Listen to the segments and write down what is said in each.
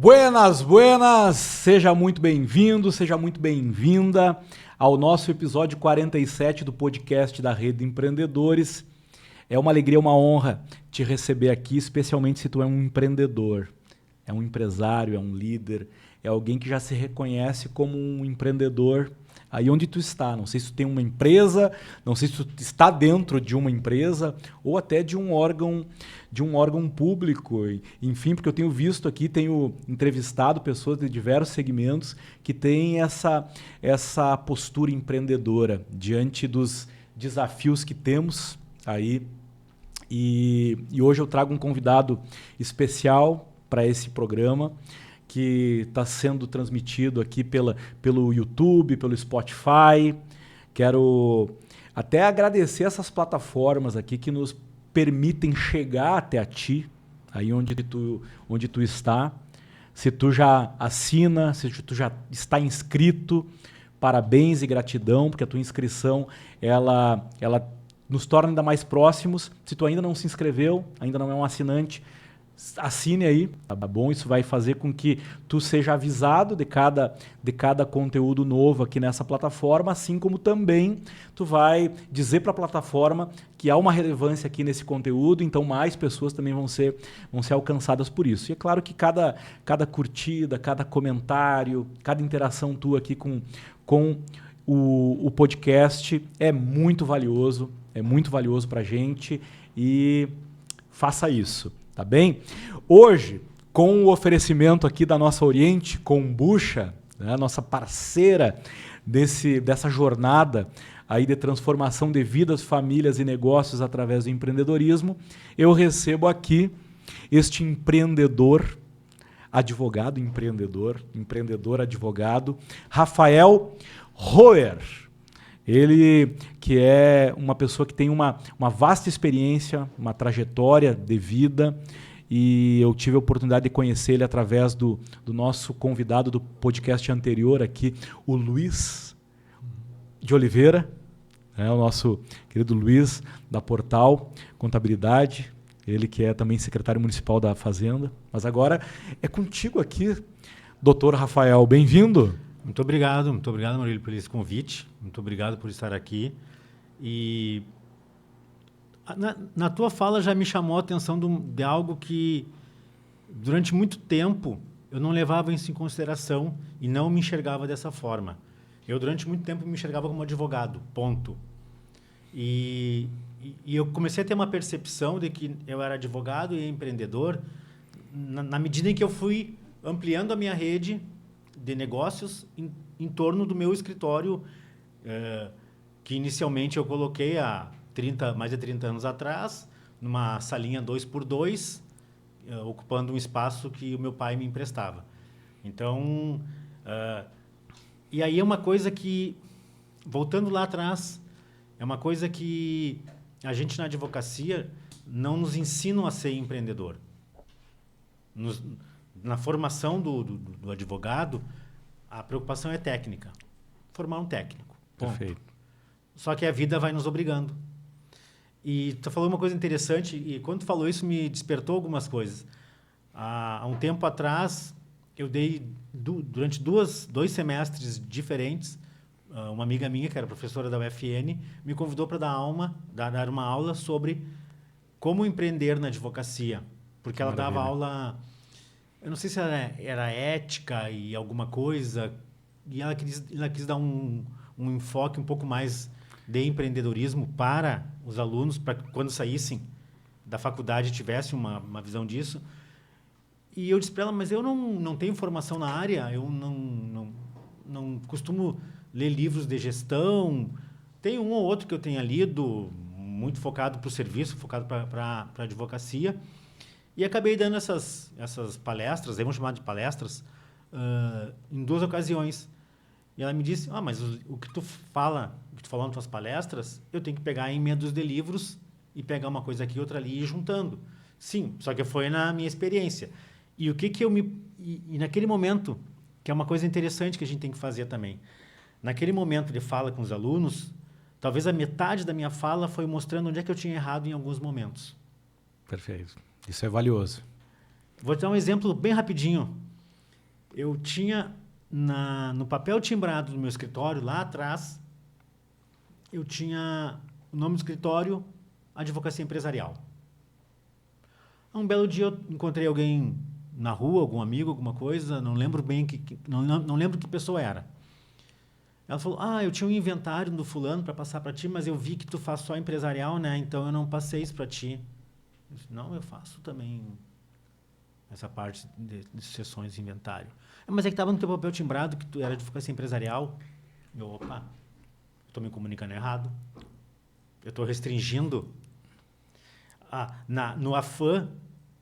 Buenas, buenas! Seja muito bem-vindo, seja muito bem-vinda ao nosso episódio 47 do podcast da Rede Empreendedores. É uma alegria, uma honra te receber aqui, especialmente se tu é um empreendedor, é um empresário, é um líder, é alguém que já se reconhece como um empreendedor aí onde tu está. Não sei se tu tem uma empresa, não sei se tu está dentro de uma empresa ou até de um órgão público. Enfim, porque eu tenho visto aqui, tenho entrevistado pessoas de diversos segmentos que têm essa postura empreendedora diante dos desafios que temos aí. E hoje eu trago um convidado especial para esse programa, que está sendo transmitido aqui pelo YouTube, pelo Spotify. Quero até agradecer essas plataformas aqui que nos permitem chegar até a ti, aí onde tu está. Se tu já assina, se tu já está inscrito, parabéns e gratidão, porque a tua inscrição ela nos torna ainda mais próximos. Se tu ainda não se inscreveu, ainda não é um assinante, assine aí, tá bom? Isso vai fazer com que tu seja avisado de cada conteúdo novo aqui nessa plataforma, assim como também tu vai dizer para a plataforma que há uma relevância aqui nesse conteúdo, então mais pessoas também vão ser alcançadas por isso. E é claro que cada curtida, cada comentário, cada interação tua aqui com o podcast é muito valioso para a gente, e faça isso. Tá bem? Hoje, com o oferecimento aqui da nossa Oriente Kombucha, né, nossa parceira dessa jornada aí de transformação de vidas, famílias e negócios através do empreendedorismo, eu recebo aqui este empreendedor, empreendedor advogado, Rafael Roer. Ele que é uma pessoa que tem uma vasta experiência, uma trajetória de vida, e eu tive a oportunidade de conhecer ele através do nosso convidado do podcast anterior aqui, o Luiz de Oliveira, né, o nosso querido Luiz da Portal Contabilidade, ele que é também secretário municipal da Fazenda. Mas agora é contigo aqui, doutor Rafael, bem-vindo. Muito obrigado, Maurílio, por esse convite. Muito obrigado por estar aqui. E na tua fala já me chamou a atenção de algo que, durante muito tempo, eu não levava isso em consideração e não me enxergava dessa forma. Eu, durante muito tempo, me enxergava como advogado, ponto. E eu comecei a ter uma percepção de que eu era advogado e empreendedor na medida em que eu fui ampliando a minha rede de negócios em torno do meu escritório, que inicialmente eu coloquei há mais de 30 anos atrás, numa salinha 2x2, ocupando um espaço que o meu pai me emprestava. Então, e aí é uma coisa que, voltando lá atrás, é uma coisa que a gente na advocacia não nos ensinam a ser empreendedor. Na formação do advogado, a preocupação é técnica. Formar um técnico. Ponto. Perfeito. Só que a vida vai nos obrigando. E tu falou uma coisa interessante, e quando tu falou isso me despertou algumas coisas. Há um tempo atrás, eu dei, durante dois semestres diferentes, uma amiga minha, que era professora da UFN, me convidou para dar uma aula sobre como empreender na advocacia. Porque ela dava aula... Eu não sei se era ética e alguma coisa, e ela quis dar um enfoque um pouco mais de empreendedorismo para os alunos, para que quando saíssem da faculdade tivessem uma visão disso. E eu disse para ela, mas eu não tenho formação na área, eu não costumo ler livros de gestão, tem um ou outro que eu tenha lido, muito focado para o serviço, focado para a advocacia. E acabei dando essas palestras, vamos chamar de palestras, em 2 ocasiões. E ela me disse, mas o que tu falou nas tuas palestras, eu tenho que pegar em medos de livros e pegar uma coisa aqui, outra ali e ir juntando. Sim, só que foi na minha experiência. E e naquele momento, que é uma coisa interessante que a gente tem que fazer também, naquele momento de fala com os alunos, talvez a metade da minha fala foi mostrando onde é que eu tinha errado em alguns momentos. Perfeito. Isso é valioso. Vou te dar um exemplo bem rapidinho. Eu tinha no papel timbrado do meu escritório, lá atrás, eu tinha o nome do escritório, Advocacia Empresarial. Um belo dia eu encontrei alguém na rua, algum amigo, alguma coisa, não lembro bem, não lembro que pessoa era. Ela falou, eu tinha um inventário do fulano para passar para ti, mas eu vi que tu faz só empresarial, né? Então eu não passei isso para ti. Eu disse, não, eu faço também essa parte de sessões de inventário. Mas é que estava no teu papel timbrado que tu era advocacia empresarial. Eu, opa, estou me comunicando errado. Eu estou restringindo. No afã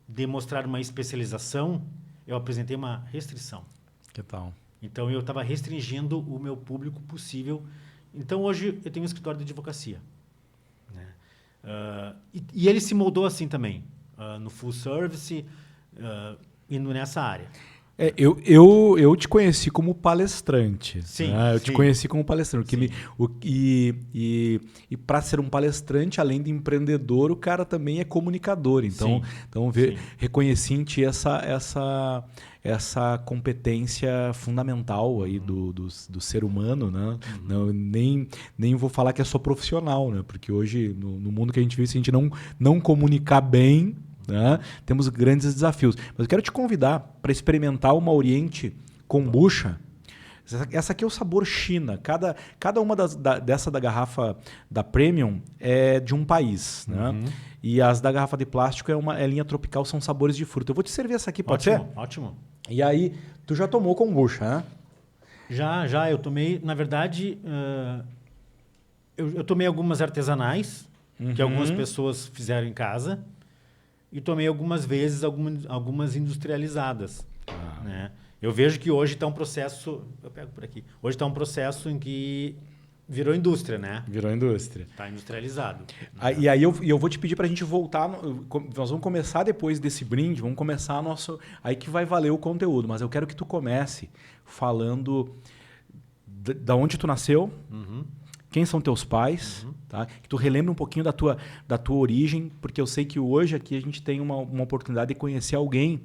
de mostrar uma especialização, eu apresentei uma restrição. Que tal? Então, eu estava restringindo o meu público possível. Então, hoje, eu tenho um escritório de advocacia. Né? E ele se moldou assim também, no full service, indo nessa área. Eu te conheci como palestrante. Sim, né? Eu sim. te conheci como palestrante. Sim. E para ser um palestrante, além de empreendedor, o cara também é comunicador. Então reconheci em ti essa competência fundamental aí do ser humano. Né? Não, nem vou falar que é só profissional, né? Porque hoje, no mundo que a gente vive, se a gente não comunicar bem, né? Temos grandes desafios. Mas eu quero te convidar para experimentar uma Oriente Kombucha. Essa aqui é o sabor China. Cada uma dessa da garrafa da Premium é de um país. Né? E as da garrafa de plástico é linha tropical, são sabores de fruta. Eu vou te servir essa aqui, pode ser? Ótimo. E aí, tu já tomou kombucha, né? Já. Eu tomei, na verdade, eu tomei algumas artesanais, que algumas pessoas fizeram em casa. E tomei algumas vezes algumas industrializadas. Né? Eu vejo que hoje está um processo... Eu pego por aqui. Hoje está um processo em que virou indústria, né? Virou indústria. Está industrializado. E aí eu vou te pedir para a gente voltar... Nós vamos começar depois desse brinde, vamos começar nosso... Aí que vai valer o conteúdo, mas eu quero que tu comece falando da onde tu nasceu, quem são teus pais, tá? Que tu relembre um pouquinho da tua origem, porque eu sei que hoje aqui a gente tem uma oportunidade de conhecer alguém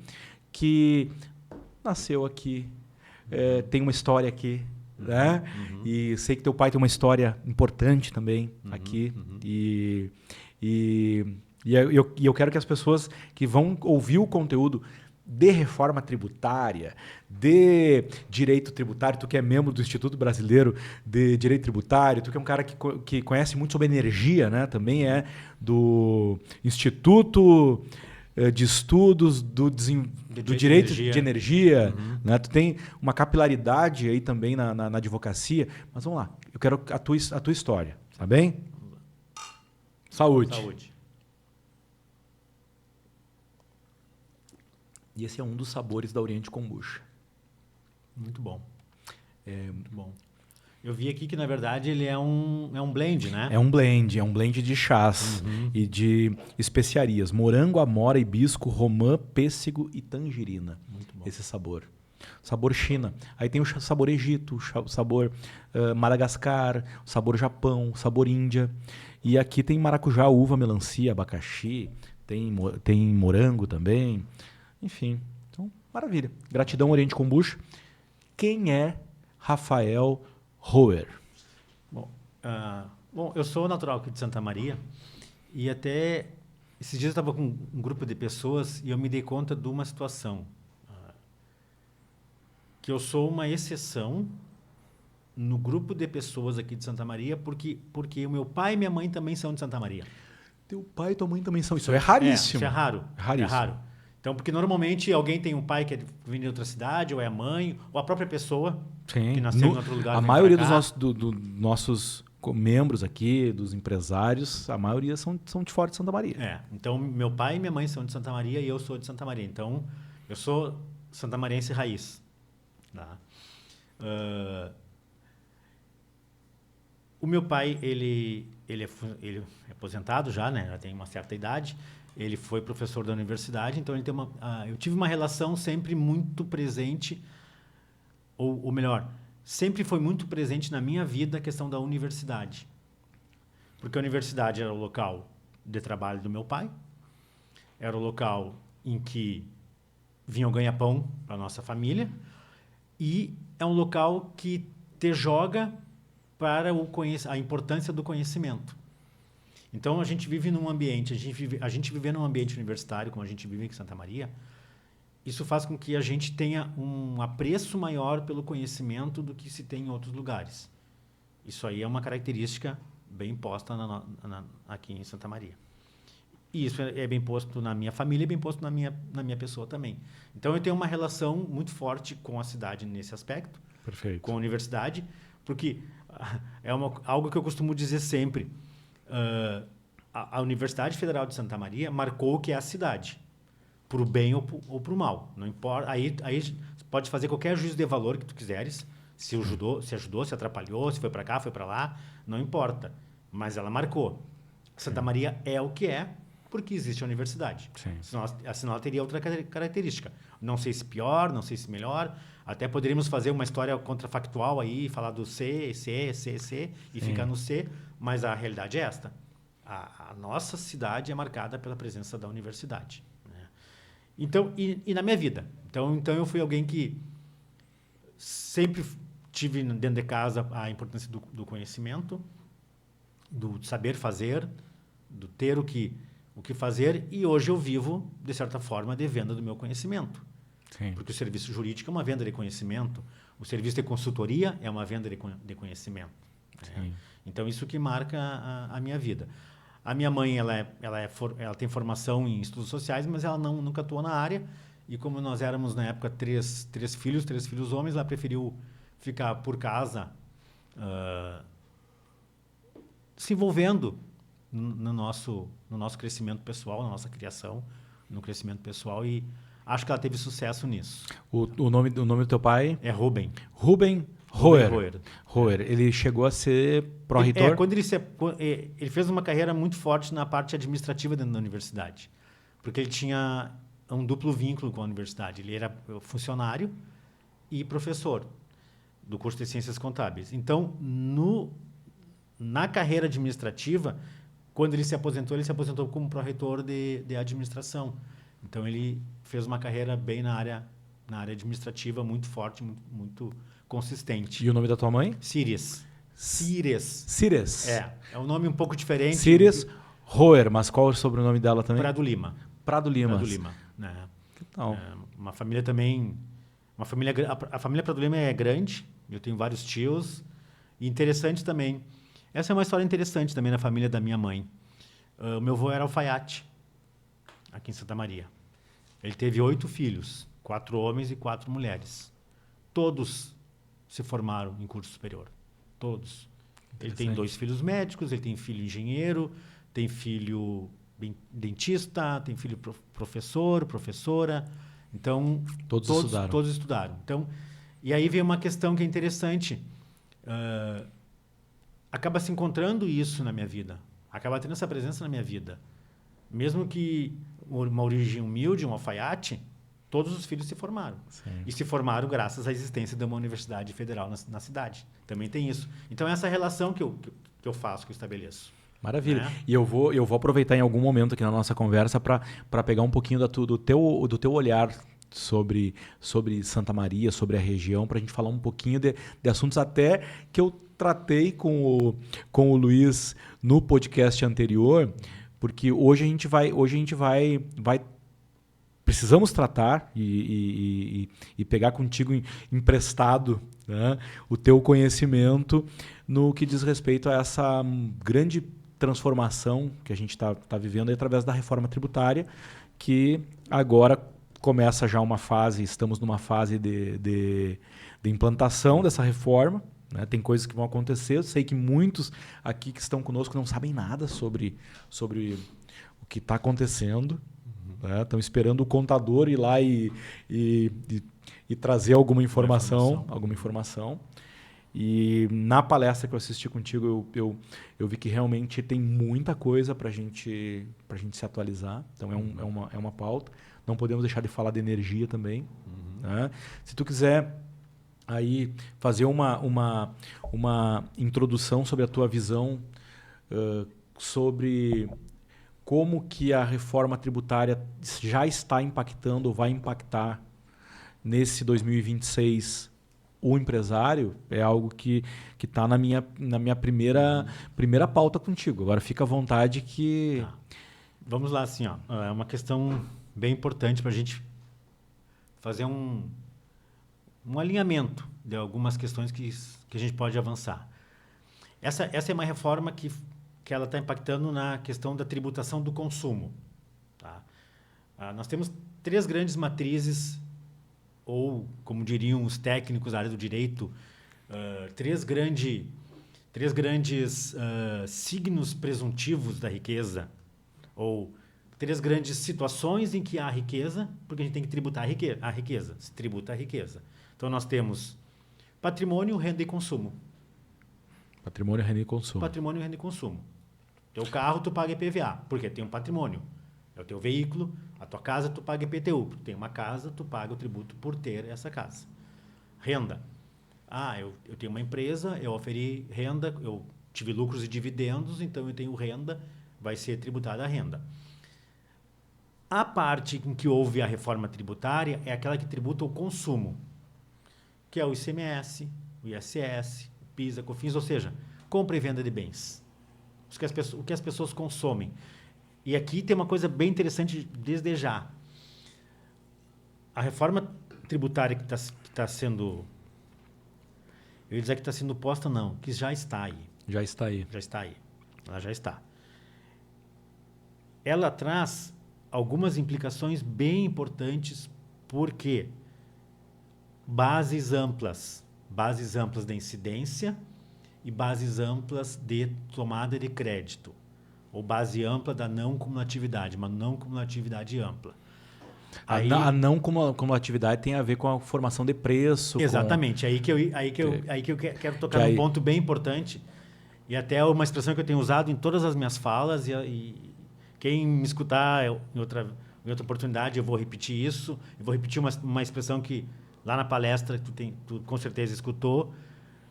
que nasceu aqui, tem uma história aqui, né? E sei que teu pai tem uma história importante também aqui. E eu quero que as pessoas que vão ouvir o conteúdo de reforma tributária, de direito tributário, tu que é membro do Instituto Brasileiro de Direito Tributário, tu que é um cara que conhece muito sobre energia, né? Também é do Instituto de Estudos do Direito de Energia. Né? Tu tem uma capilaridade aí também na advocacia. Mas vamos lá, eu quero a tua história, tá bem? Saúde. E esse é um dos sabores da Oriente Kombucha. Muito bom. Muito bom. Eu vi aqui que, na verdade, ele é um blend, né? É um blend de chás e de especiarias. Morango, amora, hibisco, romã, pêssego e tangerina. Muito bom. Esse sabor. Sabor China. Aí tem o sabor Egito, o sabor Madagascar, o sabor Japão, o sabor Índia. E aqui tem maracujá, uva, melancia, abacaxi, tem morango também. Enfim, então, maravilha. Gratidão, Oriente Kombucha. Quem é Rafael Roer? Bom, eu sou natural aqui de Santa Maria e até esses dias eu estava com um grupo de pessoas e eu me dei conta de uma situação. Que eu sou uma exceção no grupo de pessoas aqui de Santa Maria porque o meu pai e minha mãe também são de Santa Maria. Teu pai e tua mãe também são. Isso é raríssimo. Isso é raro. Raríssimo. É raro. Então, porque normalmente alguém tem um pai que vem de outra cidade, ou é a mãe, ou a própria pessoa que nasceu em outro lugar. A maioria dos nossos membros aqui, dos empresários, a maioria são de fora de Santa Maria. Então, meu pai e minha mãe são de Santa Maria e eu sou de Santa Maria. Então, eu sou santamariense raiz. Tá? O meu pai, ele é aposentado já, né? Já tem uma certa idade. Ele foi professor da universidade, então ele tem eu tive uma relação sempre muito presente, ou melhor, sempre foi muito presente na minha vida a questão da universidade. Porque a universidade era o local de trabalho do meu pai, era o local em que vinha o ganha-pão para a nossa família, E é um local que te joga para a importância do conhecimento. Então, a gente vive num ambiente, a gente viver num ambiente universitário, como a gente vive aqui em Santa Maria, isso faz com que a gente tenha um apreço maior pelo conhecimento do que se tem em outros lugares. Isso aí é uma característica bem posta aqui em Santa Maria. E isso é bem posto na minha família e bem posto na minha pessoa também. Então, eu tenho uma relação muito forte com a cidade nesse aspecto, Perfeito. com a universidade, porque é algo que eu costumo dizer sempre. A Universidade Federal de Santa Maria marcou o que é a cidade, para o bem ou para o mal. Não importa. Aí pode fazer qualquer juízo de valor que tu quiseres, se ajudou, se atrapalhou, se foi para cá, foi para lá, não importa. Mas ela marcou. Santa Maria é o que é, porque existe a universidade. Senão ela teria outra característica. Não sei se pior, não sei se melhor. Até poderíamos fazer uma história contrafactual aí, falar do C, e ficar no C, mas a realidade é esta. A nossa cidade é marcada pela presença da universidade. Né? Então, e na minha vida? Então eu fui alguém que sempre tive dentro de casa a importância do conhecimento, do saber fazer, do ter o que fazer, e hoje eu vivo, de certa forma, de venda do meu conhecimento. Sim. Porque o serviço jurídico é uma venda de conhecimento, o serviço de consultoria é uma venda de conhecimento. Né? Então, isso que marca a minha vida. A minha mãe ela tem formação em estudos sociais, mas ela nunca atuou na área, e como nós éramos, na época, três filhos homens, ela preferiu ficar por casa, se envolvendo no nosso crescimento pessoal, na nossa criação, no crescimento pessoal, e acho que ela teve sucesso nisso. O nome do teu pai? É Rubem. Rubem Roer. Ele chegou a ser pró-reitor? Ele fez uma carreira muito forte na parte administrativa dentro da universidade, porque ele tinha um duplo vínculo com a universidade. Ele era funcionário e professor do curso de Ciências Contábeis. Então, na carreira administrativa, quando ele se aposentou como pró-reitor de administração. Então, ele fez uma carreira bem na área administrativa, muito forte, muito consistente. E o nome da tua mãe? Cires. É um nome um pouco diferente. Cires Roer, mas qual é o sobrenome dela também? Prado Lima. Né? Então. Uma família também... a família Prado Lima é grande, eu tenho vários tios. E interessante também... Essa é uma história interessante também na família da minha mãe. O meu avô era alfaiate, aqui em Santa Maria. Ele teve 8 filhos, 4 homens e 4 mulheres. Todos se formaram em curso superior. Todos. Ele tem 2 filhos médicos, ele tem filho engenheiro, tem filho dentista, tem filho professor, professora. Então, todos estudaram. Então, e aí vem uma questão que é interessante. Acaba se encontrando isso na minha vida. Acaba tendo essa presença na minha vida. Mesmo que uma origem humilde, um alfaiate, todos os filhos se formaram. Sim. E se formaram graças à existência de uma universidade federal na cidade. Também tem isso. Então, essa relação que eu faço, que eu estabeleço. Maravilha. Né? E eu vou aproveitar em algum momento aqui na nossa conversa para pegar um pouquinho do teu olhar sobre Santa Maria, sobre a região, para a gente falar um pouquinho de assuntos até que eu tratei com o Luiz no podcast anterior, porque hoje a gente vai precisamos tratar e pegar contigo emprestado, né, o teu conhecimento no que diz respeito a essa grande transformação que a gente está vivendo aí através da reforma tributária, que agora começa já estamos numa fase de implantação dessa reforma. Né? Tem coisas que vão acontecer. Eu sei que muitos aqui que estão conosco não sabem nada sobre o que está acontecendo. Né? Estão esperando o contador ir lá e trazer alguma informação. E na palestra que eu assisti contigo, eu vi que realmente tem muita coisa para a gente se atualizar. Então é uma pauta. Não podemos deixar de falar de energia também. Né? Se tu quiser aí fazer uma introdução sobre a tua visão sobre como que a reforma tributária já está impactando ou vai impactar nesse 2026 o empresário é algo que está na minha primeira pauta contigo. Agora fica à vontade que... Tá. Vamos lá, assim, ó. É uma questão bem importante para a gente fazer um alinhamento de algumas questões que a gente pode avançar. Essa é uma reforma que ela está impactando na questão da tributação do consumo. Tá? Nós temos 3 grandes matrizes, ou, como diriam os técnicos da área do direito, 3 grandes signos presuntivos da riqueza, ou 3 grandes situações em que há riqueza, porque a gente tem que tributar a riqueza. Se tributa a riqueza. Então, nós temos patrimônio, renda e consumo. Patrimônio, renda e consumo. Patrimônio, renda e consumo. Teu carro, tu paga IPVA, porque tem um patrimônio. É o teu veículo. A tua casa, tu paga IPTU. Porque tem uma casa, tu paga o tributo por ter essa casa. Renda. Eu tenho uma empresa, eu oferi renda, eu tive lucros e dividendos, então eu tenho renda, vai ser tributada a renda. A parte em que houve a reforma tributária é aquela que tributa o consumo, que é o ICMS, o ISS, o PIS, a COFINS, ou seja, compra e venda de bens. O que as pessoas consomem. E aqui tem uma coisa bem interessante desde já. A reforma tributária que está sendo... Eu ia dizer que está sendo posta, não, que já está aí. Já está aí. Já está aí. Ela já está. Ela traz algumas implicações bem importantes, porque bases amplas da incidência e bases amplas de tomada de crédito, ou base ampla da não cumulatividade, uma não cumulatividade ampla. A não cumulatividade tem a ver com a formação de preço. Exatamente, aí que eu quero tocar num ponto bem importante, e até uma expressão que eu tenho usado em todas as minhas falas, e quem me escutar em outra oportunidade, eu vou repetir isso. Eu vou repetir uma expressão que lá na palestra tu com certeza escutou.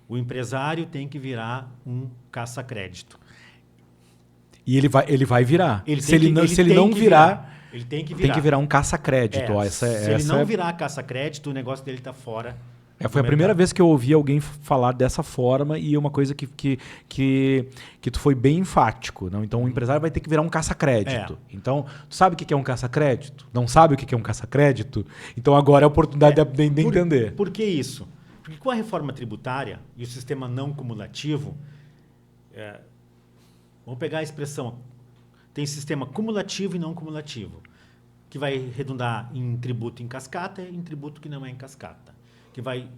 O empresário tem que virar um caça-crédito. E ele vai virar. Se ele não virar, ele tem que virar um caça-crédito. Se ele não virar caça-crédito, o negócio dele está fora. Foi a primeira vez que eu ouvi alguém falar dessa forma, e uma coisa que tu foi bem enfático. Não? Então, o empresário vai ter que virar um caça-crédito. Então, tu sabe o que é um caça-crédito? Não sabe o que é um caça-crédito? Então, agora é a oportunidade de entender. Por que isso? Porque com a reforma tributária e o sistema não cumulativo, vamos pegar a expressão, tem sistema cumulativo e não cumulativo, que vai redundar em tributo em cascata e em tributo que não é em cascata, que vai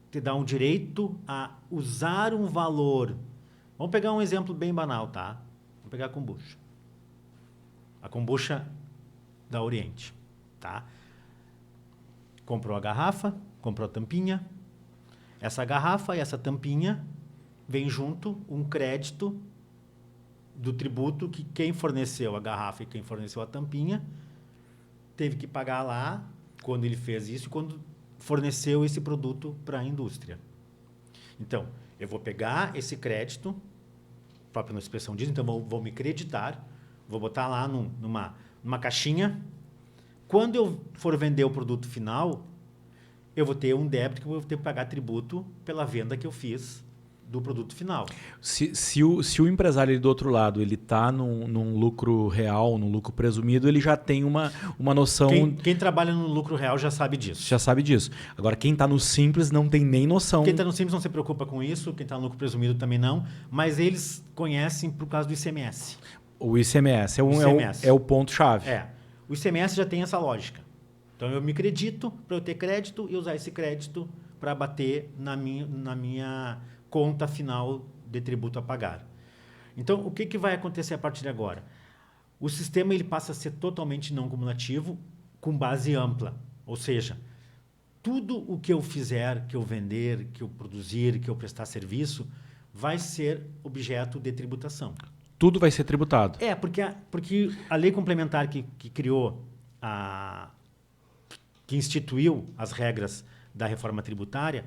te dar um direito a usar um valor. Vamos pegar um exemplo bem banal, tá? Vamos pegar a kombucha. A kombucha da Oriente, tá? Comprou a garrafa, comprou a tampinha. Essa garrafa e essa tampinha vem junto um crédito do tributo que quem forneceu a garrafa e quem forneceu a tampinha teve que pagar lá quando ele fez isso, quando forneceu esse produto para a indústria. Então, eu vou pegar esse crédito, a própria expressão diz, então vou me creditar, vou botar lá numa caixinha. Quando eu for vender o produto final, eu vou ter um débito que eu vou ter que pagar tributo pela venda que eu fiz do produto final. Se o empresário ali do outro lado ele está num lucro real, num lucro presumido, ele já tem uma noção... Quem trabalha no lucro real já sabe disso. Já sabe disso. Agora, quem está no simples não tem nem noção. Quem está no simples não se preocupa com isso, quem está no lucro presumido também não, mas eles conhecem por causa do ICMS. O ICMS é o ponto-chave. O ICMS já tem essa lógica. Então, eu me credito para eu ter crédito e usar esse crédito para bater na minha conta final de tributo a pagar. Então, o que vai acontecer a partir de agora? O sistema ele passa a ser totalmente não cumulativo, com base ampla. Ou seja, tudo o que eu fizer, que eu vender, que eu produzir, que eu prestar serviço, vai ser objeto de tributação. Tudo vai ser tributado. Porque a lei complementar que criou, que instituiu as regras da reforma tributária,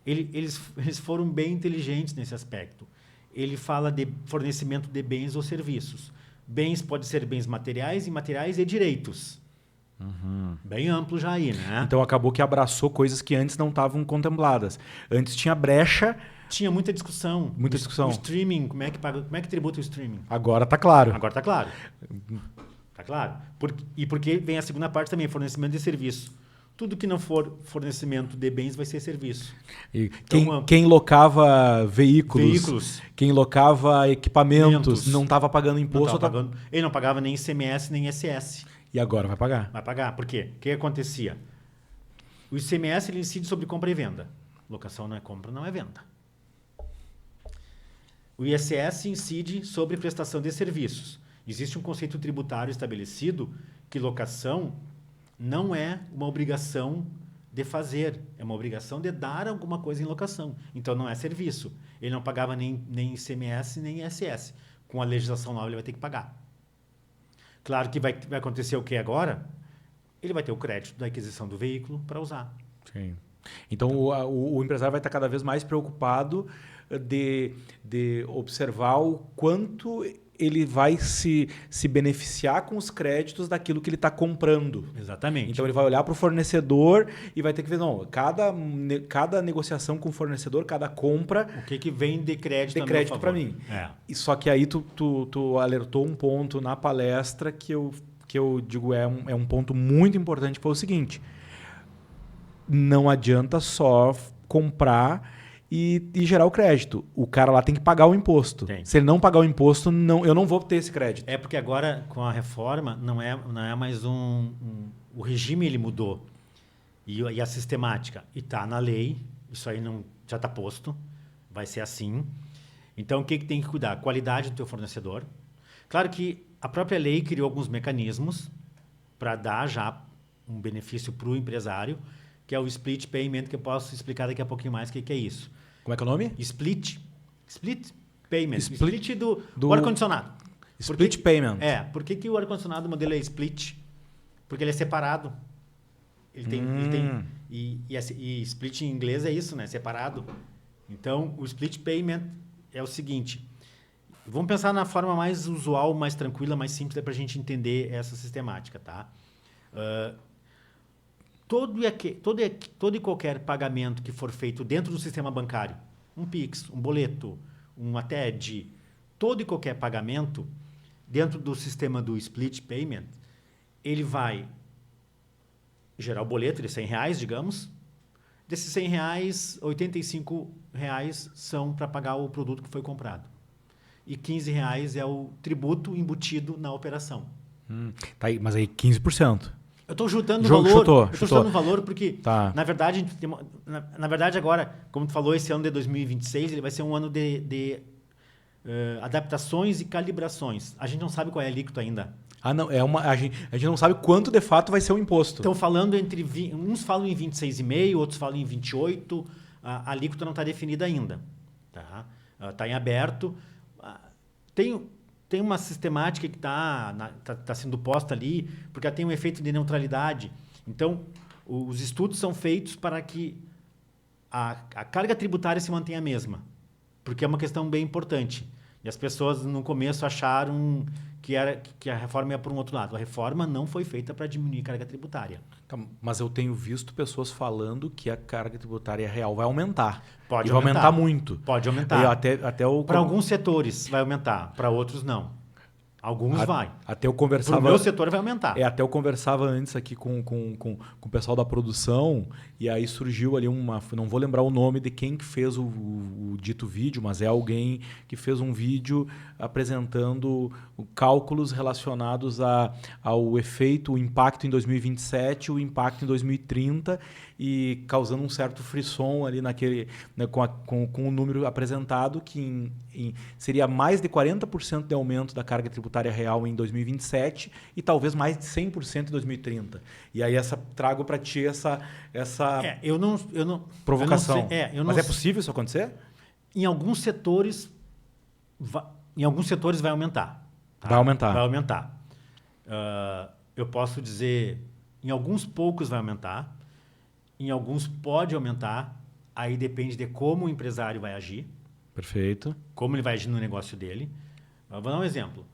eles foram bem inteligentes nesse aspecto. Ele fala de fornecimento de bens ou serviços. Bens pode ser bens materiais, imateriais e direitos. Bem amplo já aí, né? Então acabou que abraçou coisas que antes não estavam contempladas. Antes tinha brecha. Tinha muita discussão. Muita discussão. O streaming, como é que tributa o streaming? Agora está claro. Agora está claro. Está claro. E porque vem a segunda parte também, fornecimento de serviço. Tudo que não for fornecimento de bens vai ser serviço. E Então, quem locava veículos, quem locava equipamentos, não estava pagando imposto. Ele não pagava nem ICMS nem ISS. E agora vai pagar. Vai pagar. Por quê? O que acontecia? O ICMS ele incide sobre compra e venda. Locação não é compra, não é venda. O ISS incide sobre prestação de serviços. Existe um conceito tributário estabelecido que locação não é uma obrigação de fazer, é uma obrigação de dar alguma coisa em locação. Então não é serviço. Ele não pagava nem ICMS nem ISS. Com a legislação nova ele vai ter que pagar. Claro que vai acontecer o que agora? Ele vai ter o crédito da aquisição do veículo para usar. Sim. Então o empresário vai estar cada vez mais preocupado de observar o quanto ele vai se beneficiar com os créditos daquilo que ele está comprando. Exatamente. Então ele vai olhar para o fornecedor e vai ter que ver, não, cada negociação com o fornecedor, cada compra... O que vem de crédito para mim. E só que aí tu alertou um ponto na palestra que eu digo é um ponto muito importante, que foi o seguinte: não adianta só comprar e gerar o crédito. O cara lá tem que pagar o imposto. Tem. Se ele não pagar o imposto, eu não vou ter esse crédito. É porque agora, com a reforma, não é mais o regime ele mudou. E a sistemática. E está na lei, isso aí já está posto, vai ser assim. Então, o que tem que cuidar? Qualidade do teu fornecedor. Claro que a própria lei criou alguns mecanismos para dar já um benefício para o empresário, que é o split payment, que eu posso explicar daqui a pouquinho mais o que é isso. Como é que é o nome? Split payment. Split do ar-condicionado. Split payment. Por que o ar-condicionado modelo é split? Porque ele é separado. Ele tem e split em inglês é isso, né? Separado. Então, o split payment é o seguinte. Vamos pensar na forma mais usual, mais tranquila, mais simples para a gente entender essa sistemática, tá? Todo e qualquer pagamento que for feito dentro do sistema bancário, um Pix, um boleto, uma TED, todo e qualquer pagamento dentro do sistema do split payment, ele vai gerar o boleto de R$100, digamos. Desses R$100, R$85 são para pagar o produto que foi comprado. E R$15 é o tributo embutido na operação. Tá aí, mas aí 15%. Eu estou juntando o valor. Chutou. Juntando o valor porque, tá. na verdade, agora, como tu falou, esse ano de 2026, ele vai ser um ano de adaptações e calibrações. A gente não sabe qual é a alíquota ainda. Não, a gente não sabe quanto de fato vai ser o imposto. Estão falando uns falam em 26,5%, outros falam em 28%. A alíquota não está definida ainda. Tá em aberto. Tem uma sistemática que tá sendo posta ali, porque ela tem um efeito de neutralidade. Então, os estudos são feitos para que a carga tributária se mantenha a mesma, porque é uma questão bem importante. E as pessoas, no começo, acharam que a reforma ia por um outro lado. A reforma não foi feita para diminuir a carga tributária. Tá, mas eu tenho visto pessoas falando que a carga tributária real vai aumentar. Pode aumentar. Vai aumentar muito. Pode aumentar. Para alguns setores vai aumentar, para outros não. Alguns vai. Até eu conversava. Para o meu setor vai aumentar. Até eu conversava antes aqui com o pessoal da produção, e aí surgiu ali não vou lembrar o nome de quem que fez o dito vídeo, mas é alguém que fez um vídeo apresentando cálculos relacionados ao efeito, o impacto em 2027, o impacto em 2030, e causando um certo frisson ali naquele, né, com o número apresentado, que seria mais de 40% de aumento da carga tributária real em 2027 e talvez mais de 100% em 2030. E aí trago para ti essa eu não provocação. Eu não sei, mas é possível isso acontecer? Em alguns setores vai aumentar. Tá? Vai aumentar. Vai aumentar. Eu posso dizer, em alguns poucos vai aumentar, em alguns pode aumentar, aí depende de como o empresário vai agir. Perfeito. Como ele vai agir no negócio dele. Vou dar um exemplo.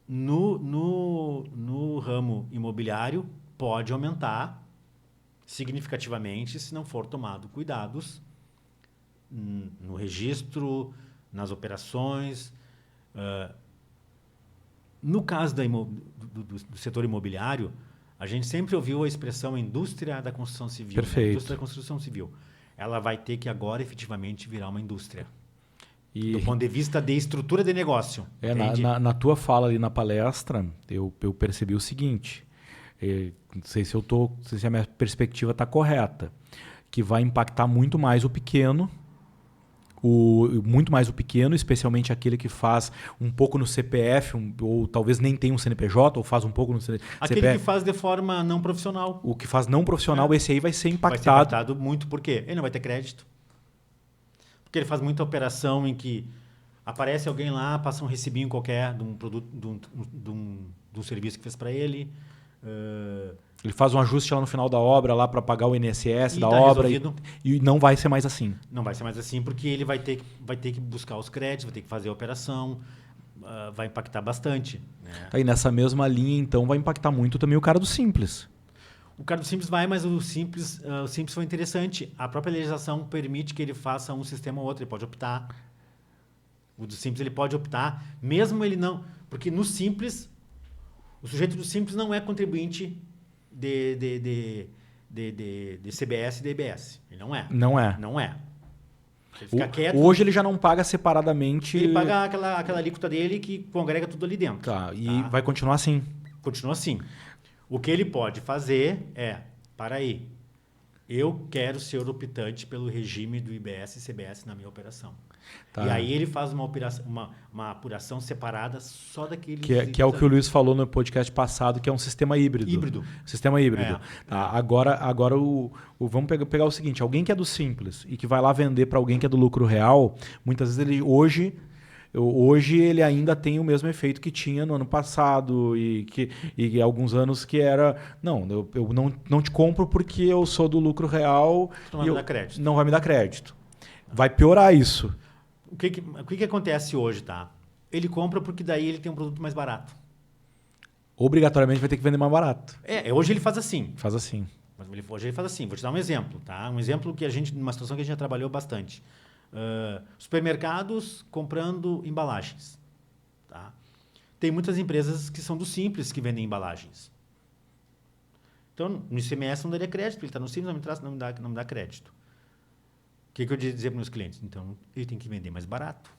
No ramo imobiliário, pode aumentar significativamente se não for tomado cuidados no registro, nas operações. No caso do setor imobiliário, a gente sempre ouviu a expressão indústria da construção civil. Perfeito. Né? Indústria da construção civil. Ela vai ter que agora efetivamente virar uma indústria. Do ponto de vista de estrutura de negócio. Na tua fala ali na palestra, eu percebi o seguinte, não sei se a minha perspectiva está correta, que vai impactar muito mais o pequeno, especialmente aquele que faz um pouco no CPF, ou talvez nem tenha um CNPJ, ou faz um pouco no CPF. Aquele que faz de forma não profissional. O que faz não profissional, esse aí vai ser impactado. Vai ser impactado muito, por quê? Ele não vai ter crédito. Porque ele faz muita operação em que aparece alguém lá, passa um recibinho qualquer de um produto, de um serviço que fez para ele. Ele faz um ajuste lá no final da obra lá para pagar o INSS da tá obra e não vai ser mais assim. Não vai ser mais assim porque ele vai ter que buscar os créditos, vai ter que fazer a operação, vai impactar bastante. Né? Aí nessa mesma linha, então, vai impactar muito também o cara do Simples. O cara do Simples vai, mas o Simples foi interessante. A própria legislação permite que ele faça um sistema ou outro, ele pode optar. O do Simples ele pode optar, mesmo ele não... Porque no Simples, o sujeito do Simples não é contribuinte de CBS e DBS. Ele não é. Não é. Não é. Ele fica quieto. Hoje ele já não paga separadamente... Ele paga aquela alíquota dele que congrega tudo ali dentro. Tá, e vai continuar assim. Continua assim. O que ele pode fazer para aí, eu quero ser optante pelo regime do IBS e CBS na minha operação. Tá. E aí ele faz uma apuração separada só daquele... Que é o que o Luiz falou no podcast passado, que é um sistema híbrido. Sistema híbrido. Tá. Agora vamos pegar o seguinte, alguém que é do Simples e que vai lá vender para alguém que é do lucro real, muitas vezes ele hoje ele ainda tem o mesmo efeito que tinha no ano passado e alguns anos que era... Não, eu não te compro porque eu sou do lucro real. Não vai me dar crédito. Não vai me dar crédito. Vai piorar isso. O que acontece hoje, tá? Ele compra porque daí ele tem um produto mais barato. Obrigatoriamente vai ter que vender mais barato. Hoje ele faz assim. Faz assim. Hoje ele faz assim. Vou te dar um exemplo, tá? Um exemplo numa situação que a gente já trabalhou bastante. Supermercados comprando embalagens. Tá? Tem muitas empresas que são do Simples que vendem embalagens. Então, no ICMS não daria crédito, ele está no Simples, não me dá crédito. O que eu dizer para os meus clientes? Então, ele tem que vender mais barato.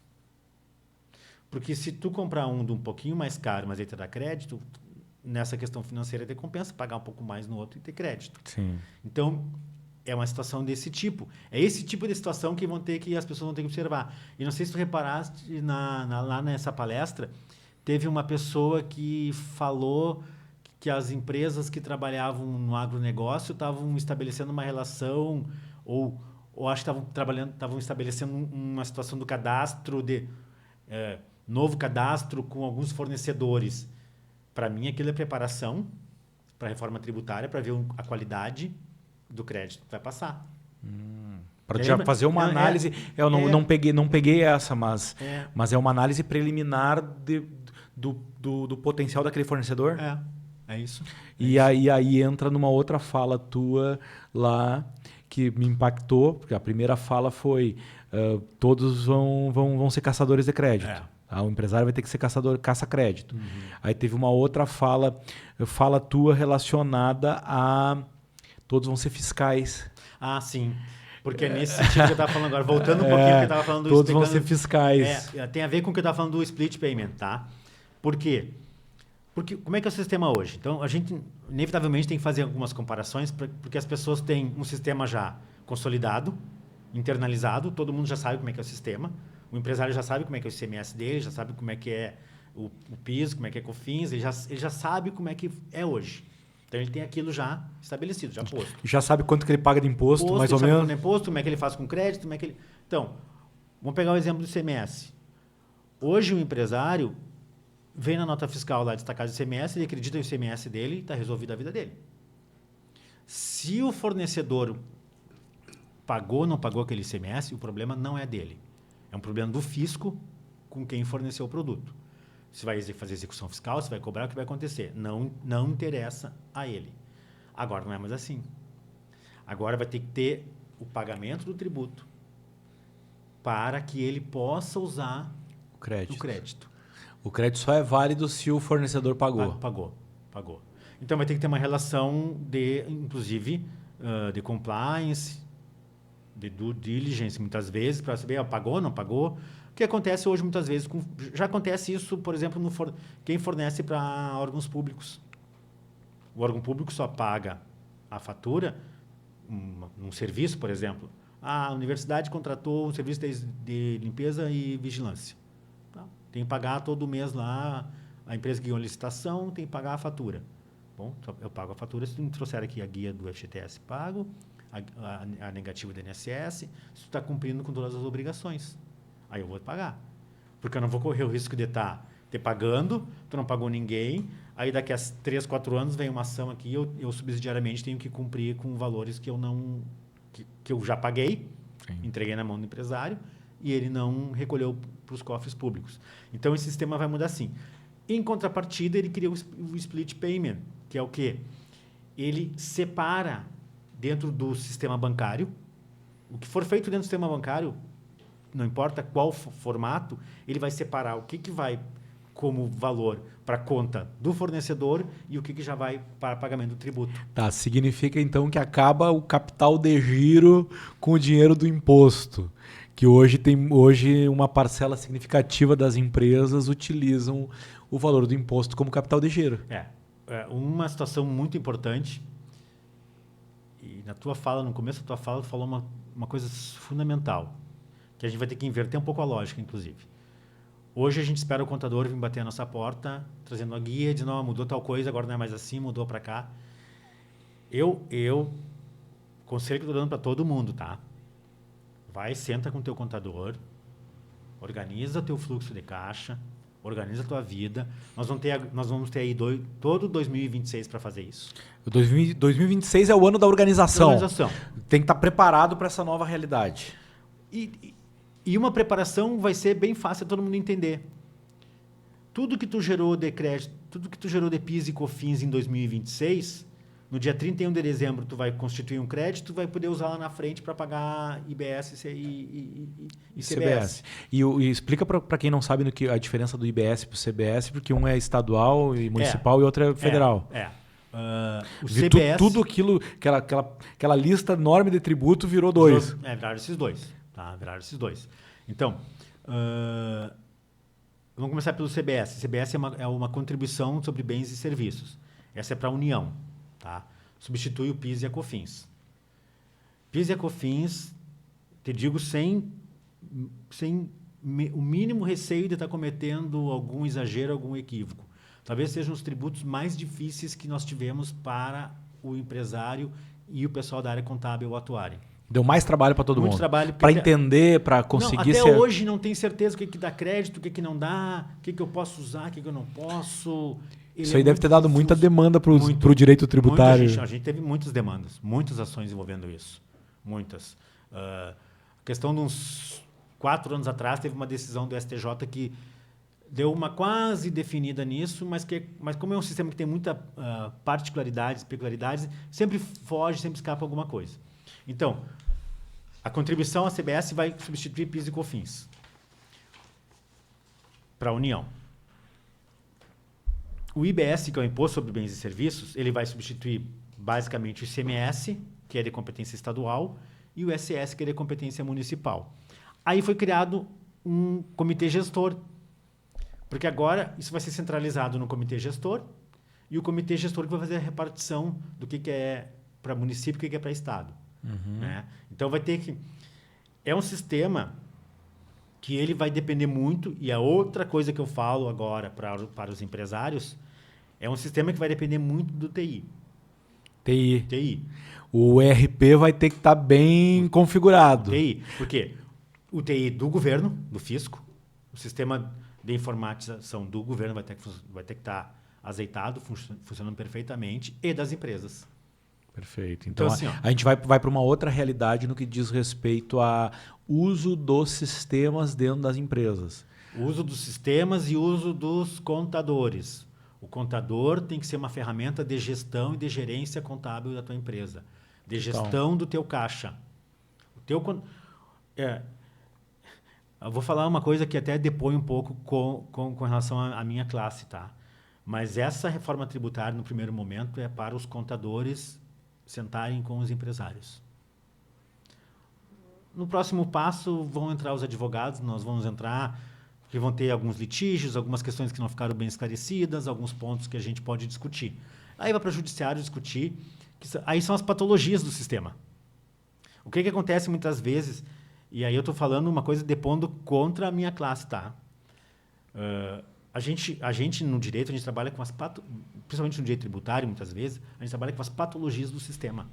Porque se tu comprar um de um pouquinho mais caro, mas ele te dá crédito, nessa questão financeira te compensa pagar um pouco mais no outro e ter crédito. Sim. Então, é uma situação desse tipo. É esse tipo de situação que as pessoas vão ter que observar. E não sei se tu reparaste, lá nessa palestra, teve uma pessoa que falou que as empresas que trabalhavam no agronegócio estavam estabelecendo uma relação, ou acho que estavam estabelecendo uma situação do cadastro, novo cadastro com alguns fornecedores. Para mim, aquilo é preparação para a reforma tributária, para ver a qualidade do crédito que vai passar. Para já fazer uma análise. Eu não peguei essa, mas é uma análise preliminar do potencial daquele fornecedor. É isso. E aí entra numa outra fala tua lá que me impactou, porque a primeira fala foi todos vão ser caçadores de crédito. O empresário vai ter que ser caça-crédito. Uhum. Aí teve uma outra fala tua relacionada a todos vão ser fiscais. Ah, sim. Porque é nesse sentido que eu estava falando agora. Voltando um pouquinho ao que eu estava falando... Todos vão ser fiscais. Tem a ver com o que eu estava falando do split payment, tá? Por quê? Porque como é que é o sistema hoje? Então, a gente inevitavelmente tem que fazer algumas comparações, porque as pessoas têm um sistema já consolidado, internalizado, todo mundo já sabe como é que é o sistema, o empresário já sabe como é que é o ICMS dele, já sabe como é que é o PIS, como é que é COFINS, ele já sabe como é que é hoje. Então, ele tem aquilo já estabelecido, já posto. Já sabe quanto que ele paga de imposto, mais ou menos? Imposto, como é que ele faz com crédito, como é que ele... Então, vamos pegar o exemplo do ICMS. Hoje, o empresário vem na nota fiscal lá destacada do ICMS, ele acredita no ICMS dele e está resolvida a vida dele. Se o fornecedor pagou ou não pagou aquele ICMS, o problema não é dele. É um problema do fisco com quem forneceu o produto. Se vai fazer execução fiscal, se vai cobrar, o que vai acontecer. Não interessa a ele. Agora não é mais assim. Agora vai ter que ter o pagamento do tributo para que ele possa usar o crédito. O crédito só é válido se o fornecedor pagou. Pagou. Então vai ter que ter uma relação inclusive, de compliance, de due diligence, muitas vezes, para saber, pagou ou não pagou. O que acontece hoje, muitas vezes, já acontece isso, por exemplo, quem fornece para órgãos públicos. O órgão público só paga a fatura num serviço, por exemplo. A universidade contratou um serviço de limpeza e vigilância. Tá? Tem que pagar todo mês lá, a empresa que ganhou a licitação tem que pagar a fatura. Bom, eu pago a fatura, se tu me trouxer aqui a guia do FGTS, pago, a negativa do INSS, se tu está cumprindo com todas as obrigações. Aí eu vou pagar. Porque eu não vou correr o risco de estar te pagando, tu não pagou ninguém, aí daqui a 3, 4 anos vem uma ação aqui, eu subsidiariamente tenho que cumprir com valores que eu já paguei, sim, entreguei na mão do empresário, e ele não recolheu para os cofres públicos. Então, esse sistema vai mudar assim. Em contrapartida, ele cria o split payment, que é o quê? Ele separa dentro do sistema bancário, o que for feito dentro do sistema bancário, não importa qual formato, ele vai separar o que vai como valor para a conta do fornecedor e o que já vai para pagamento do tributo. Tá, significa então que acaba o capital de giro com o dinheiro do imposto, que hoje uma parcela significativa das empresas utilizam o valor do imposto como capital de giro. Uma situação muito importante, e no começo da tua fala, tu falou uma coisa fundamental, que a gente vai ter que inverter um pouco a lógica, inclusive. Hoje a gente espera o contador vir bater a nossa porta, trazendo a guia, dizendo, não, mudou tal coisa, agora não é mais assim, mudou para cá. Conselho que eu estou dando para todo mundo, tá? Vai, senta com o teu contador, organiza teu fluxo de caixa, organiza a tua vida. Nós vamos ter aí todo 2026 para fazer isso. 2026 é o ano da organização. Tem que estar preparado para essa nova realidade. E uma preparação vai ser bem fácil todo mundo entender. Tudo que tu gerou de crédito, tudo que tu gerou de PIS e COFINS em 2026, no dia 31 de dezembro tu vai constituir um crédito, tu vai poder usar lá na frente para pagar IBS e CBS. E explica para quem não sabe a diferença do IBS para o CBS, porque um é estadual e municipal e outro é federal. O CBS... Tudo aquilo, aquela lista enorme de tributo virou dois. Viraram esses dois. Tá, viraram esses dois. Então, vamos começar pelo CBS. CBS é uma contribuição sobre bens e serviços. Essa é para a União. Tá? Substitui o PIS e a COFINS. PIS e a COFINS, te digo, sem o mínimo receio de estar cometendo algum exagero, algum equívoco. Talvez sejam os tributos mais difíceis que nós tivemos para o empresário e o pessoal da área contábil atuarem. Deu mais trabalho para todo mundo. Muito trabalho. Para entender, para conseguir... Até hoje não tem certeza o que dá crédito, o que não dá, o que eu posso usar, o que eu não posso. Isso aí deve ter dado muita demanda para o direito tributário. A gente teve muitas demandas, muitas ações envolvendo isso. Muitas. A questão de uns 4 anos atrás, teve uma decisão do STJ que deu uma quase definida nisso, mas como é um sistema que tem muita particularidades, peculiaridades, sempre foge, sempre escapa alguma coisa. Então, a contribuição à CBS vai substituir PIS e COFINS para a União. O IBS, que é o Imposto sobre Bens e Serviços, ele vai substituir basicamente o ICMS, que é de competência estadual, e o ISS, que é de competência municipal. Aí foi criado um comitê gestor, porque agora isso vai ser centralizado no comitê gestor, e o comitê gestor que vai fazer a repartição do que é para município e o que é para estado. Uhum. Né? Então vai ter que... É um sistema que ele vai depender muito, e a outra coisa que eu falo agora para os empresários, é um sistema que vai depender muito do TI. TI. O ERP vai ter que estar bem configurado. TI. Por quê? O TI do governo, do fisco, o sistema de informatização do governo vai ter que estar azeitado, funcionando perfeitamente, e das empresas. Perfeito. Então assim, a gente vai para uma outra realidade no que diz respeito ao uso dos sistemas dentro das empresas. O uso dos sistemas e o uso dos contadores. O contador tem que ser uma ferramenta de gestão e de gerência contábil da tua empresa. De gestão do teu caixa. Eu vou falar uma coisa que até depõe um pouco com relação à minha classe, tá? Mas essa reforma tributária, no primeiro momento, é para os contadores sentarem com os empresários. No próximo passo, vão entrar os advogados, nós vamos entrar, porque vão ter alguns litígios, algumas questões que não ficaram bem esclarecidas, alguns pontos que a gente pode discutir. Aí vai para o judiciário discutir, aí são as patologias do sistema. O que acontece muitas vezes, e aí eu estou falando uma coisa depondo contra a minha classe, tá? A gente no direito, a gente trabalha com principalmente no direito tributário, muitas vezes, a gente trabalha com as patologias do sistema.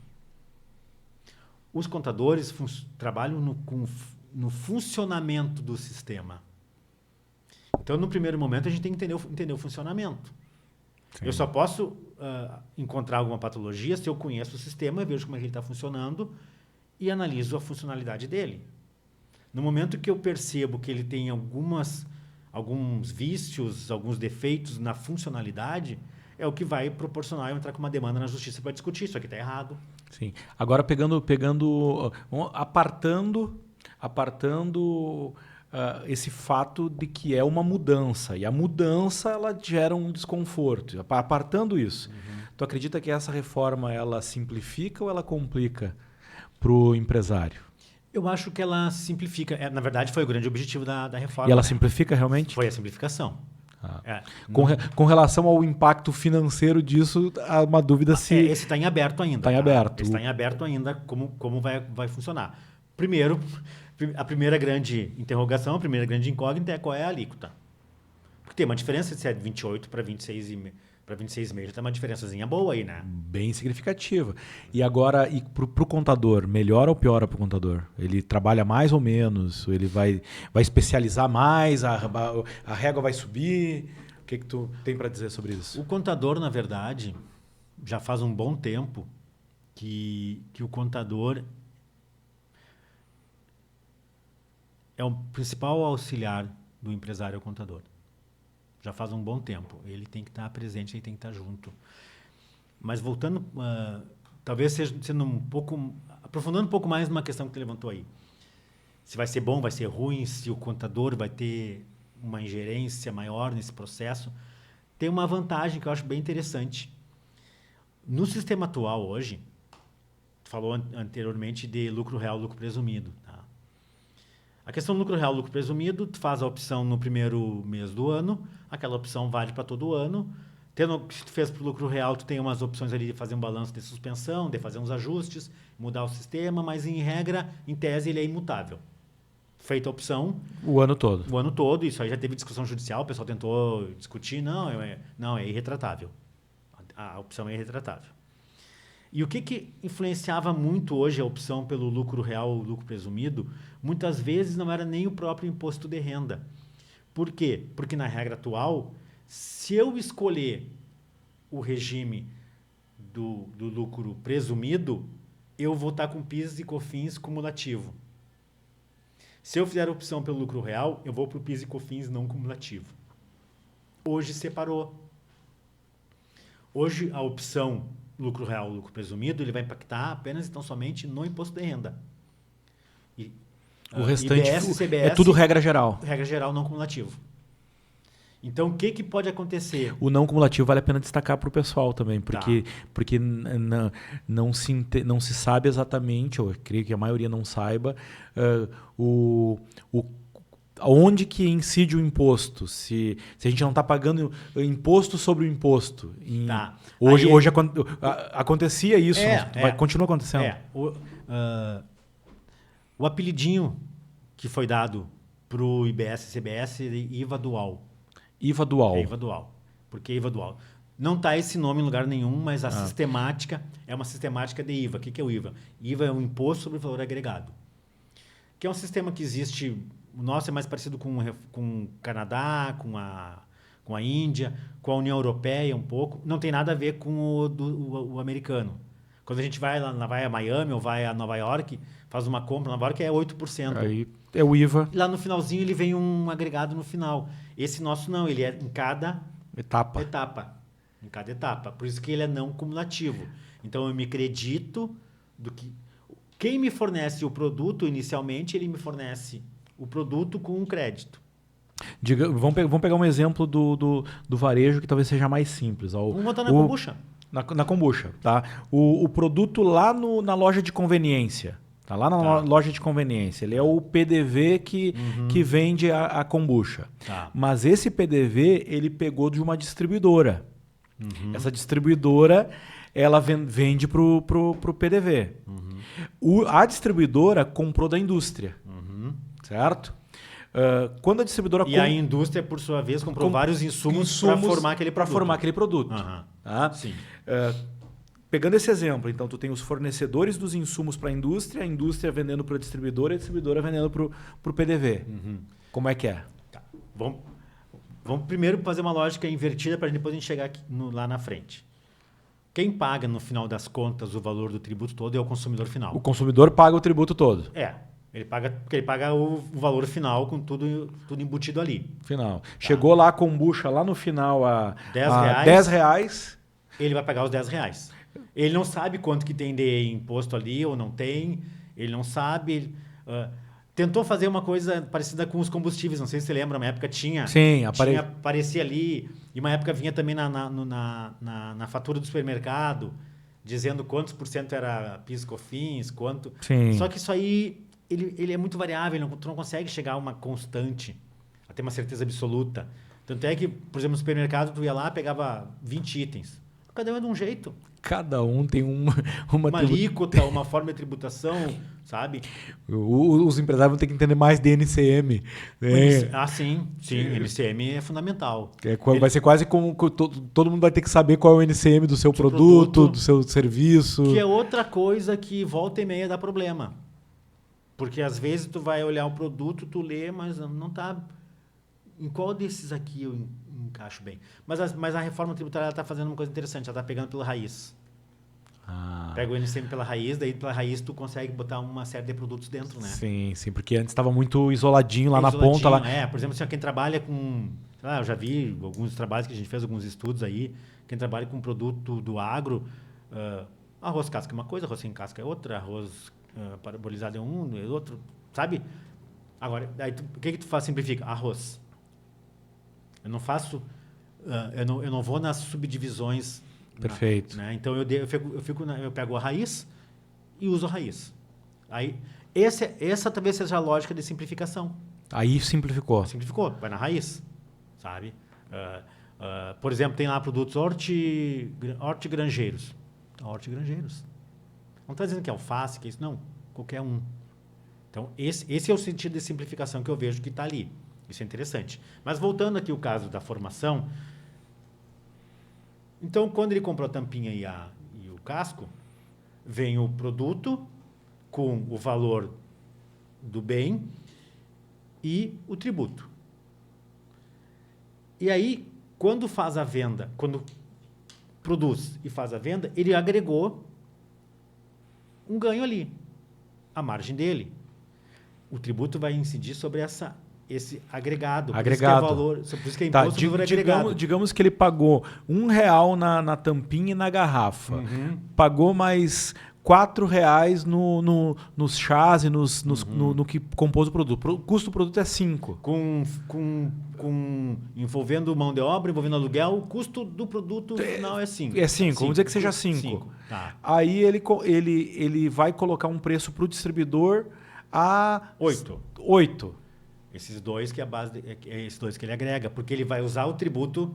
Os contadores trabalham no funcionamento do sistema. Então, no primeiro momento, a gente tem que entender o funcionamento. Sim. Eu só posso encontrar alguma patologia se eu conheço o sistema, vejo como é que ele está funcionando e analiso a funcionalidade dele. No momento que eu percebo que ele tem alguns vícios, alguns defeitos na funcionalidade, é o que vai proporcionar eu entrar com uma demanda na justiça para discutir. Isso aqui está errado. Sim. Agora, apartando esse fato de que é uma mudança. E a mudança ela gera um desconforto. Apartando isso, tu acredita que essa reforma ela simplifica ou ela complica para o empresário? Eu acho que ela simplifica. Na verdade, foi o grande objetivo da reforma. E ela simplifica realmente? Foi a simplificação. Com relação ao impacto financeiro disso, há uma dúvida se... Esse está em aberto ainda. Está em aberto. Está em aberto ainda como vai funcionar. Primeiro, a primeira grande interrogação, a primeira grande incógnita é qual é a alíquota. Porque tem uma diferença se é de 28 para 26,5. Tem uma diferençazinha boa aí, né? Bem significativa. E agora, para o contador, melhora ou piora para o contador? Ele trabalha mais ou menos? Ele vai especializar mais? A régua vai subir? O que tu tem para dizer sobre isso? O contador, na verdade, já faz um bom tempo que o contador é o principal auxiliar do empresário, é o contador. Já faz um bom tempo. Ele tem que estar presente, ele tem que estar junto. Mas voltando, talvez sendo aprofundando um pouco mais numa questão que tu levantou aí. Se vai ser bom, vai ser ruim, se o contador vai ter uma ingerência maior nesse processo. Tem uma vantagem que eu acho bem interessante. No sistema atual hoje, tu falou anteriormente de lucro real, lucro presumido. Tá? A questão do lucro real, lucro presumido, tu faz a opção no primeiro mês do ano, aquela opção vale para todo o ano. Se tu fez para o lucro real, tu tem umas opções ali de fazer um balanço de suspensão, de fazer uns ajustes, mudar o sistema, mas em regra, em tese, ele é imutável. Feita a opção... O ano todo. O ano todo, isso aí já teve discussão judicial, o pessoal tentou discutir, não, é irretratável. A opção é irretratável. E o que influenciava muito hoje a opção pelo lucro real ou lucro presumido, muitas vezes não era nem o próprio imposto de renda. Por quê? Porque na regra atual, se eu escolher o regime do lucro presumido, eu vou estar com PIS e COFINS cumulativo. Se eu fizer a opção pelo lucro real, eu vou para o PIS e COFINS não cumulativo. Hoje separou. Hoje a opção lucro real, lucro presumido, ele vai impactar apenas então somente no imposto de renda. O restante IBS, CBS, é tudo regra geral. Regra geral não cumulativo. Então, o que pode acontecer? O não cumulativo vale a pena destacar para o pessoal também, porque não se sabe exatamente, ou eu creio que a maioria não saiba, onde que incide o imposto. Se a gente não está pagando imposto sobre o imposto. Hoje acontecia isso, continua acontecendo. O apelidinho que foi dado para o IBS e CBS é IVA dual. IVA dual. É IVA dual. Por que IVA dual? Não está esse nome em lugar nenhum, mas a sistemática é uma sistemática de IVA. O que é o IVA? IVA é um imposto sobre valor agregado. Que é um sistema que existe... O nosso é mais parecido com o Canadá, com a Índia, com a União Europeia um pouco. Não tem nada a ver com o americano. Quando a gente vai a Miami ou vai a Nova York, faz uma compra, Nova York é 8%. Aí é o IVA. E lá no finalzinho ele vem um agregado no final. Esse nosso não, ele é em cada Etapa. Em cada etapa. Por isso que ele é não cumulativo. Então eu me acredito do que... Quem me fornece o produto inicialmente, ele me fornece o produto com um crédito. Vamos pegar um exemplo do varejo que talvez seja mais simples. Vamos botar na kombucha. Na kombucha, tá? O produto lá na loja de conveniência. Tá lá na loja de conveniência. Ele é o PDV que vende a kombucha. Tá. Mas esse PDV, ele pegou de uma distribuidora. Essa distribuidora, ela vende pro PDV. A distribuidora comprou da indústria. Certo? Quando a distribuidora... E a indústria, por sua vez, comprou vários insumos para formar aquele produto. Tá? Sim. Pegando esse exemplo, então, tu tem os fornecedores dos insumos para a indústria vendendo para a distribuidora e a distribuidora vendendo para o PDV. Como é que é? Tá. Vamos primeiro fazer uma lógica invertida para depois a gente chegar aqui lá na frente. Quem paga, no final das contas, o valor do tributo todo é o consumidor final. O consumidor paga o tributo todo. Ele paga o valor final com tudo embutido ali. Final. Chegou lá a kombucha lá no final a R$10. Ele vai pagar os R$10. Ele não sabe quanto que tem de imposto ali ou não tem. Ele não sabe. Tentou fazer uma coisa parecida com os combustíveis. Não sei se você lembra, na época tinha. Sim, aparecia ali. E uma época vinha também na fatura do supermercado, dizendo quantos por cento era PIS, COFINS, quanto. Sim. Só que isso aí ele é muito variável. Tu não consegue chegar a uma constante, a ter uma certeza absoluta. Tanto é que, por exemplo, no supermercado, tu ia lá, pegava 20 itens. Cada um é de um jeito. Cada um tem uma alíquota, uma forma de tributação, sabe? Os empresários vão ter que entender mais de NCM. Sim. NCM é fundamental. Vai ser quase como todo mundo vai ter que saber qual é o NCM do seu produto, do seu serviço. Que é outra coisa que volta e meia dá problema. Porque às vezes tu vai olhar o produto, tu lê, mas não tá... Em qual desses aqui eu encaixo bem? Mas a reforma tributária está fazendo uma coisa interessante, ela está pegando pela raiz. Pega o NCM pela raiz, daí pela raiz tu consegue botar uma série de produtos dentro, né? Sim, porque antes estava muito isoladinho lá na ponta. Por exemplo, assim, quem trabalha com... eu já vi alguns trabalhos que a gente fez, alguns estudos aí, quem trabalha com produto do agro, arroz casca é uma coisa, arroz sem casca é outra, arroz parabolizado é outro, sabe? Agora, aí o que tu faz? Simplifica. Arroz. Eu não faço... eu não vou nas subdivisões. Perfeito. Né? Então, eu pego a raiz e uso a raiz. Aí, essa talvez seja a lógica de simplificação. Aí simplificou. Simplificou. Vai na raiz, sabe? Por exemplo, tem lá produtos hortigranjeiros. Hortigranjeiros. Não está dizendo que é alface, que é isso. Não. Qualquer um. Então, esse é o sentido de simplificação que eu vejo que está ali. Isso é interessante. Mas voltando aqui ao caso da formação, então, quando ele comprou a tampinha e o casco, vem o produto com o valor do bem e o tributo. E aí, quando faz a venda, quando produz e faz a venda, ele agregou um ganho ali, a margem dele. O tributo vai incidir sobre esse agregado. Por isso que é valor, por isso que é imposto sobre agregado. Digamos que ele pagou R$1 na tampinha e na garrafa. Pagou mais R$4 nos chás e no que compôs o produto. O custo do produto é 5. Envolvendo mão de obra, envolvendo aluguel, o custo do produto final é 5. É 5, vamos dizer que seja 5. Tá. Aí ele vai colocar um preço para o distribuidor a 8. Esses dois que ele agrega, porque ele vai usar o tributo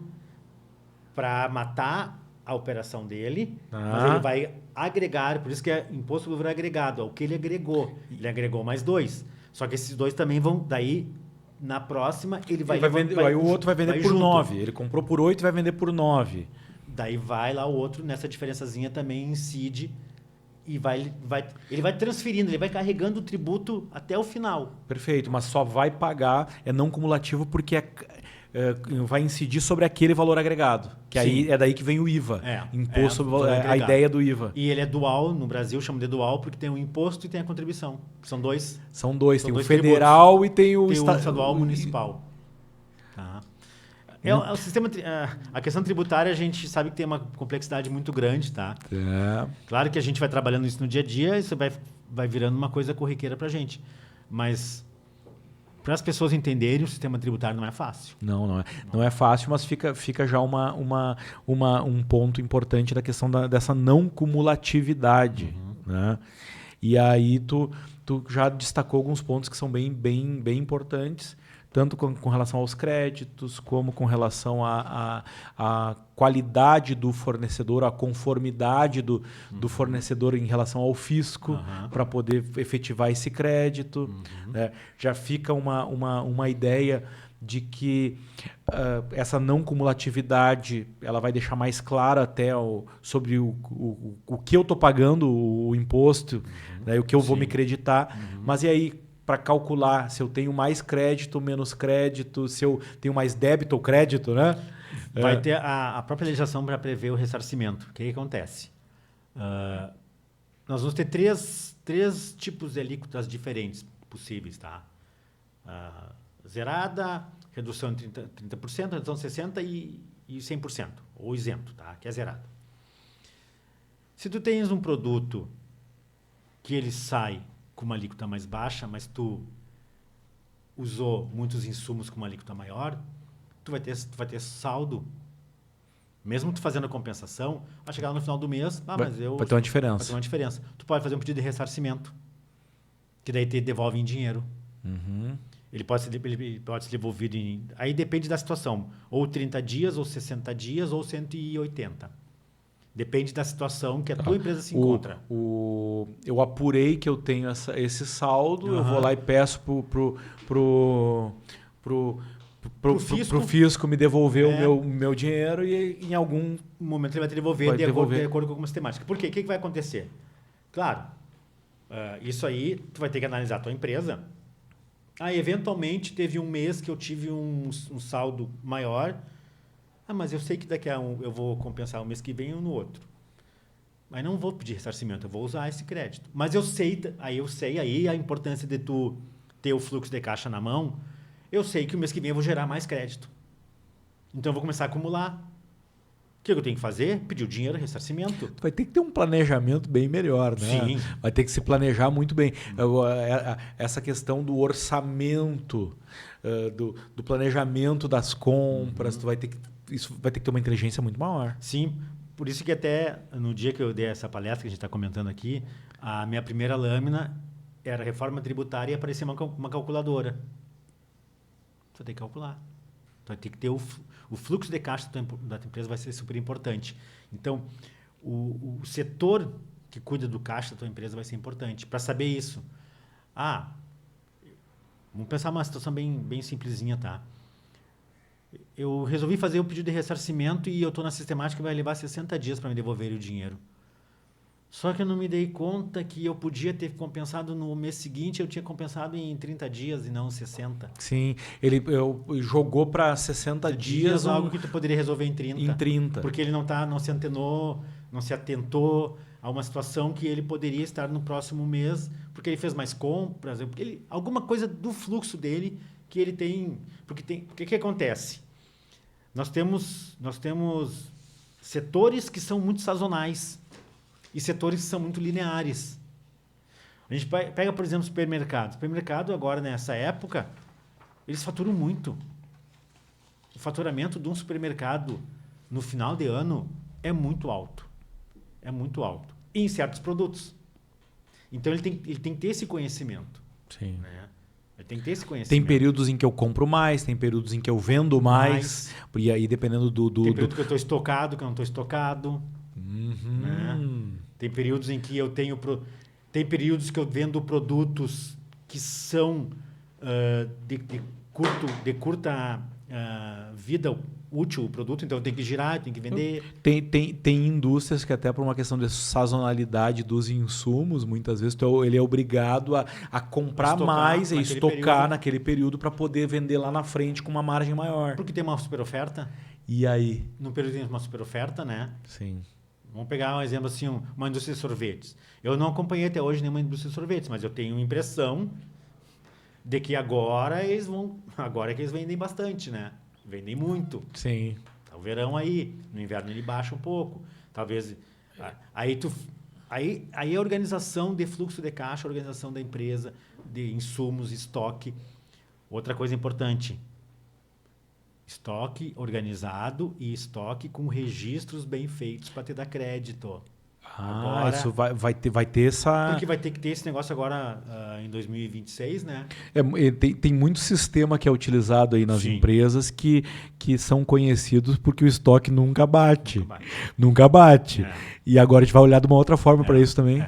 para matar a operação dele, mas ele vai agregar, por isso que é imposto sobre agregado, ao que ele agregou. Ele agregou mais 2. Só que esses 2 também vão, daí, na próxima, ele vai vender. Aí o outro vai vender por 9. Ele comprou por 8 e vai vender por 9. Daí vai lá o outro, nessa diferençazinha também incide e ele vai transferindo, ele vai carregando o tributo até o final. Perfeito, mas só vai pagar, é não cumulativo porque vai incidir sobre aquele valor agregado. Que aí é daí que vem o IVA. Imposto sobre valor a agregado. ideia do IVA. E ele é dual, no Brasil chama de dual porque tem o imposto e tem a contribuição. São dois. São dois. Tem o dois federal e tem o tem o estadual e municipal. Tá. O sistema, a questão tributária a gente sabe que tem uma complexidade muito grande, tá? Claro que a gente vai trabalhando isso no dia a dia e isso vai virando uma coisa corriqueira pra gente. Mas para as pessoas entenderem, o sistema tributário não é fácil. Não é fácil, mas fica já um ponto importante da questão dessa não cumulatividade. Né? E aí tu já destacou alguns pontos que são bem importantes, tanto com relação aos créditos, como com relação à qualidade do fornecedor, à conformidade do fornecedor em relação ao fisco, para poder efetivar esse crédito. Né? Já fica uma ideia de que essa não cumulatividade ela vai deixar mais clara até sobre o que eu estou pagando, o imposto, né? O que eu vou me creditar. Mas e aí, para calcular se eu tenho mais crédito, menos crédito, se eu tenho mais débito ou crédito, né? Vai ter a própria legislação para prever o ressarcimento. O que acontece? Nós vamos ter três tipos de alíquotas diferentes possíveis, tá? Zerada, redução de 30%, redução de 60% e 100%, ou isento, tá? Que é zerada. Se tu tens um produto que ele sai com uma alíquota mais baixa, mas tu usou muitos insumos com uma alíquota maior, tu vai ter saldo. Mesmo tu fazendo a compensação, vai chegar no final do mês, vai ter uma diferença. Vai ter uma diferença. Tu pode fazer um pedido de ressarcimento, que daí te devolve em dinheiro. Ele pode ser devolvido em... Aí depende da situação. Ou 30 dias, ou 60 dias, ou 180. Depende da situação que a tua empresa se encontra. Eu apurei que eu tenho esse saldo, eu vou lá e peço pro fisco me devolver o meu dinheiro e em algum momento ele vai te devolver de acordo com algumas temáticas. Por quê? O que vai acontecer? Claro, isso aí tu vai ter que analisar a tua empresa. Eventualmente teve um mês que eu tive um saldo maior. Mas eu sei que daqui a eu vou compensar o mês que vem ou no outro. Mas não vou pedir ressarcimento, eu vou usar esse crédito. Mas eu sei a importância de tu ter o fluxo de caixa na mão. Eu sei que o mês que vem eu vou gerar mais crédito. Então eu vou começar a acumular. O que eu tenho que fazer? Pedir o dinheiro, ressarcimento. Vai ter que ter um planejamento bem melhor, né? Sim. Vai ter que se planejar muito bem. Essa questão do orçamento, do planejamento das compras, isso vai ter que ter uma inteligência muito maior. Sim, por isso que até no dia que eu dei essa palestra que a gente está comentando aqui, a minha primeira lâmina era reforma tributária e aparecia uma calculadora. Você tem que calcular. Então, tem que ter o fluxo de caixa da tua empresa vai ser super importante. Então, o setor que cuida do caixa da tua empresa vai ser importante. Para saber isso, vamos pensar uma situação bem simplesinha, tá? Eu resolvi fazer o pedido de ressarcimento e eu estou na sistemática que vai levar 60 dias para me devolver o dinheiro. Só que eu não me dei conta que eu podia ter compensado no mês seguinte, eu tinha compensado em 30 dias e não 60. Sim, ele jogou para 60 dias algo que tu poderia resolver em 30. Em 30. Porque ele não se atentou a uma situação que ele poderia estar no próximo mês, porque ele fez mais compras, porque alguma coisa do fluxo dele que ele tem... Porque o que acontece? Nós temos setores que são muito sazonais e setores que são muito lineares. A gente pega, por exemplo, supermercado. Supermercado, agora, nessa época, eles faturam muito. O faturamento de um supermercado no final de ano é muito alto. É muito alto. E em certos produtos. Então, ele tem que ter esse conhecimento. Sim. Né? Ele tem que ter esse conhecimento. Tem períodos em que eu compro mais, tem períodos em que eu vendo mais. E aí, dependendo Tem período que eu estou estocado, que eu não estou estocado. Uhum. Né? Tem períodos em que eu tenho... Tem períodos que eu vendo produtos que são de curta vida útil o produto, então eu tenho que girar, eu tenho que vender. Tem indústrias que até por uma questão de sazonalidade dos insumos, muitas vezes ele é obrigado a comprar mais e estocar naquele período para poder vender lá na frente com uma margem maior. Porque tem uma super oferta. E aí? No período tem uma super oferta, né? Sim. Vamos pegar um exemplo assim, uma indústria de sorvetes. Eu não acompanhei até hoje nenhuma indústria de sorvetes, mas eu tenho a impressão de que agora é que eles vendem bastante, né? Vendem muito. Sim. Tá o verão aí, no inverno ele baixa um pouco. Talvez aí a organização de fluxo de caixa, a organização da empresa, de insumos, estoque. Outra coisa importante, estoque organizado e estoque com registros bem feitos para te dar crédito. Agora, isso vai ter essa... Porque vai ter que ter esse negócio agora em 2026, né? Tem muito sistema que é utilizado aí nas empresas que são conhecidos porque o estoque nunca bate. Nunca bate. E agora a gente vai olhar de uma outra forma para isso também.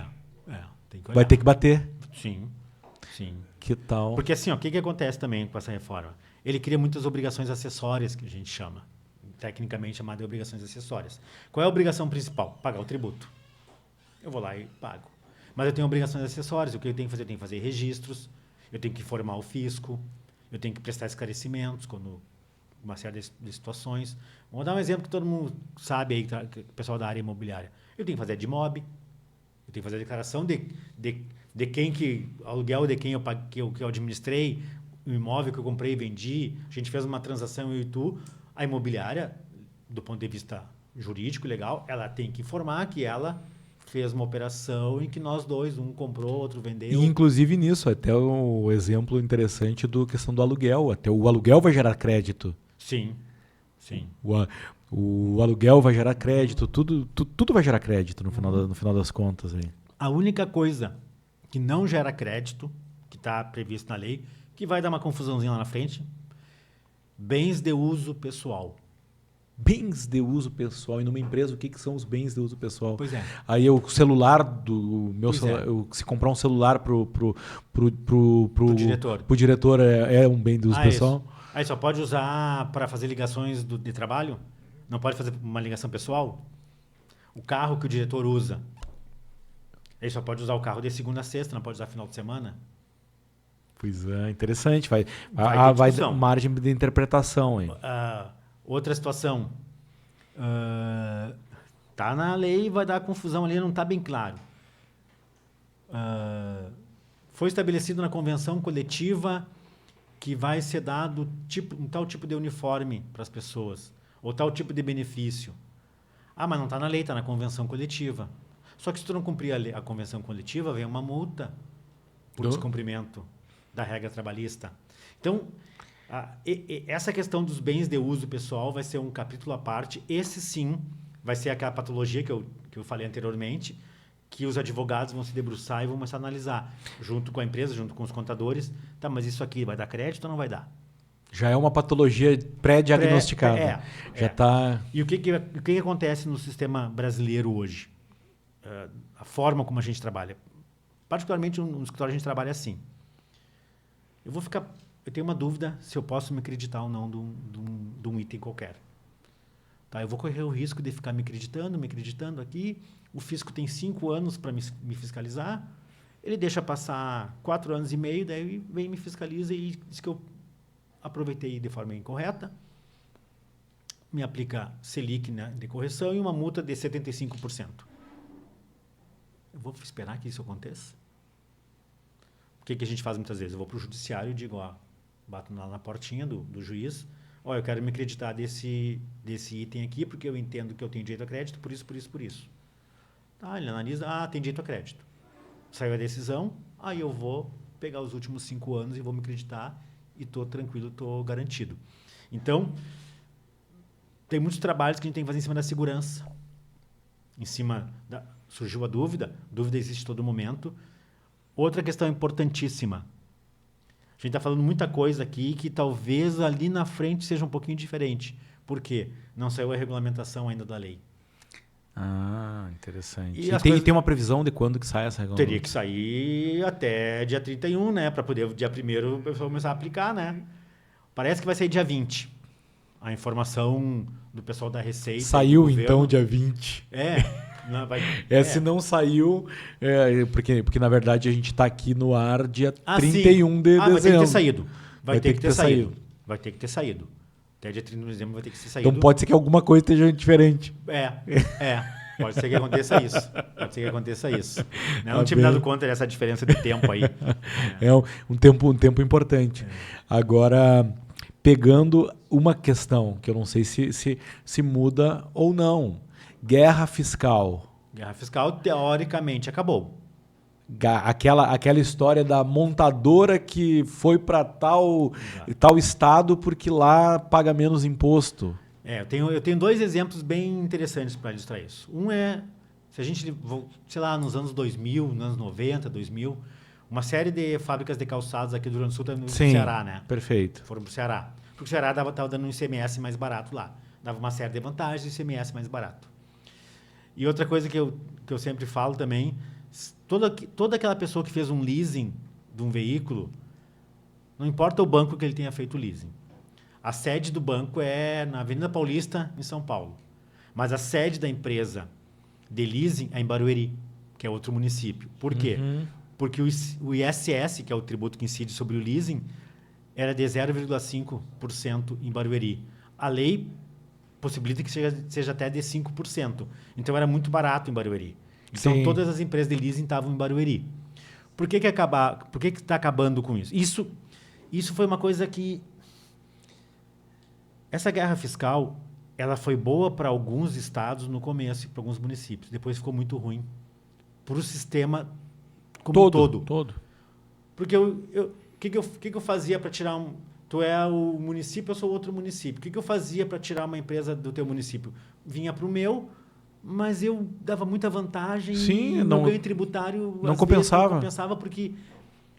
Vai ter que bater. Sim. Que tal? Porque assim, o que acontece também com essa reforma? Ele cria muitas obrigações acessórias, que a gente chama. Tecnicamente chamada de obrigações acessórias. Qual é a obrigação principal? Pagar o tributo. Eu vou lá e pago. Mas eu tenho obrigações acessórias. O que eu tenho que fazer? Eu tenho que fazer registros, eu tenho que informar o fisco, eu tenho que prestar esclarecimentos quando uma série de situações. Vamos dar um exemplo que todo mundo sabe aí, que o pessoal da área imobiliária. Eu tenho que fazer DMOB, eu tenho que fazer a declaração de quem que aluguel de quem que eu administrei, o imóvel que eu comprei e vendi. A gente fez uma transação eu e tu. A imobiliária, do ponto de vista jurídico e legal, ela tem que informar que ela fez uma operação em que nós dois, um comprou, outro vendeu. E inclusive nisso, até o exemplo interessante da questão do aluguel. Até o aluguel vai gerar crédito. Sim. O aluguel vai gerar crédito, tudo vai gerar crédito no final das contas. Aí. A única coisa que não gera crédito, que está previsto na lei, que vai dar uma confusãozinha lá na frente, bens de uso pessoal. Bens de uso pessoal. E numa empresa, o que são os bens de uso pessoal? Pois é. Aí o celular do meu celular, se comprar um celular pro diretor é um bem de uso pessoal? Isso. Aí só pode usar para fazer ligações de trabalho? Não pode fazer uma ligação pessoal? O carro que o diretor usa, ele só pode usar o carro de segunda a sexta, não pode usar final de semana? Pois é, interessante. Vai dar margem de interpretação. Hein? Outra situação. Tá na lei, vai dar confusão ali, não está bem claro. Foi estabelecido na convenção coletiva que vai ser dado um tal tipo de uniforme para as pessoas, ou tal tipo de benefício. Mas não está na lei, está na convenção coletiva. Só que se tu não cumprir a convenção coletiva, vem uma multa por descumprimento da regra trabalhista. Então, essa questão dos bens de uso pessoal vai ser um capítulo à parte. Esse, sim, vai ser aquela patologia que eu falei anteriormente, que os advogados vão se debruçar e vão começar a analisar, junto com a empresa, junto com os contadores. Tá, mas isso aqui vai dar crédito ou não vai dar? Já é uma patologia pré-diagnosticada. Tá... E o que acontece no sistema brasileiro hoje? A forma como a gente trabalha. Particularmente no escritório a gente trabalha assim. Eu tenho uma dúvida se eu posso me acreditar ou não de um item qualquer. Tá, eu vou correr o risco de ficar me acreditando aqui. O fisco tem 5 anos para me fiscalizar. Ele deixa passar 4 anos e meio, daí vem me fiscaliza e diz que eu aproveitei de forma incorreta. Me aplica Selic, né, de correção e uma multa de 75%. Eu vou esperar que isso aconteça? O que a gente faz muitas vezes? Eu vou para o judiciário e digo, bato lá na portinha do juiz, eu quero me acreditar desse item aqui, porque eu entendo que eu tenho direito a crédito, por isso. Tá, ele analisa, tem direito a crédito. Saiu a decisão, aí eu vou pegar os últimos 5 anos e vou me acreditar e estou tranquilo, estou garantido. Então, tem muitos trabalhos que a gente tem que fazer em cima da segurança. Surgiu a dúvida existe a todo momento. Outra questão importantíssima. A gente está falando muita coisa aqui que talvez ali na frente seja um pouquinho diferente. Por quê? Não saiu a regulamentação ainda da lei. Interessante. E tem uma previsão de quando que sai essa regulamentação? Teria que sair até dia 31, né? Para poder, dia 1º, o pessoal começar a aplicar, né? Parece que vai sair dia 20. a informação do pessoal da Receita. Saiu então dia 20. Não, Se não saiu, porque na verdade a gente está aqui no ar dia 31 de dezembro. Vai ter que ter saído. Vai ter que ter saído. Vai ter que ter saído. Até dia 31 de dezembro vai ter que ter saído. Então pode ser que alguma coisa esteja diferente. Pode ser que aconteça isso. Não tinha me dado conta dessa diferença de tempo aí. Um tempo importante. Agora, pegando uma questão que eu não sei se muda ou não. Guerra fiscal. Guerra fiscal, teoricamente, acabou. Aquela história da montadora que foi para tal estado porque lá paga menos imposto. Eu tenho 2 exemplos bem interessantes para ilustrar isso. Um é, se a gente, sei lá, nos anos 2000, nos anos 90, 2000, uma série de fábricas de calçados aqui do Rio Grande do Sul no Ceará, né? Perfeito. Foram para o Ceará. Porque o Ceará estava dando um ICMS mais barato lá. Dava uma série de vantagens e ICMS mais barato. E outra coisa que eu sempre falo também, toda aquela pessoa que fez um leasing de um veículo, não importa o banco que ele tenha feito o leasing. A sede do banco é na Avenida Paulista, em São Paulo. Mas a sede da empresa de leasing é em Barueri, que é outro município. Por quê? Porque o ISS, que é o tributo que incide sobre o leasing, era de 0,5% em Barueri. A lei possibilita que seja até de 5%. Então, era muito barato em Barueri. Então, todas as empresas de leasing estavam em Barueri. Por que está acabando com isso? Isso foi uma coisa que... Essa guerra fiscal, ela foi boa para alguns estados no começo, para alguns municípios. Depois ficou muito ruim para o sistema como todo. Porque o que eu fazia para tirar um... Tu é o município, eu sou outro município. O que eu fazia para tirar uma empresa do teu município? Vinha para o meu, mas eu dava muita vantagem. Sim, e não ganho tributário não compensava. Não compensava porque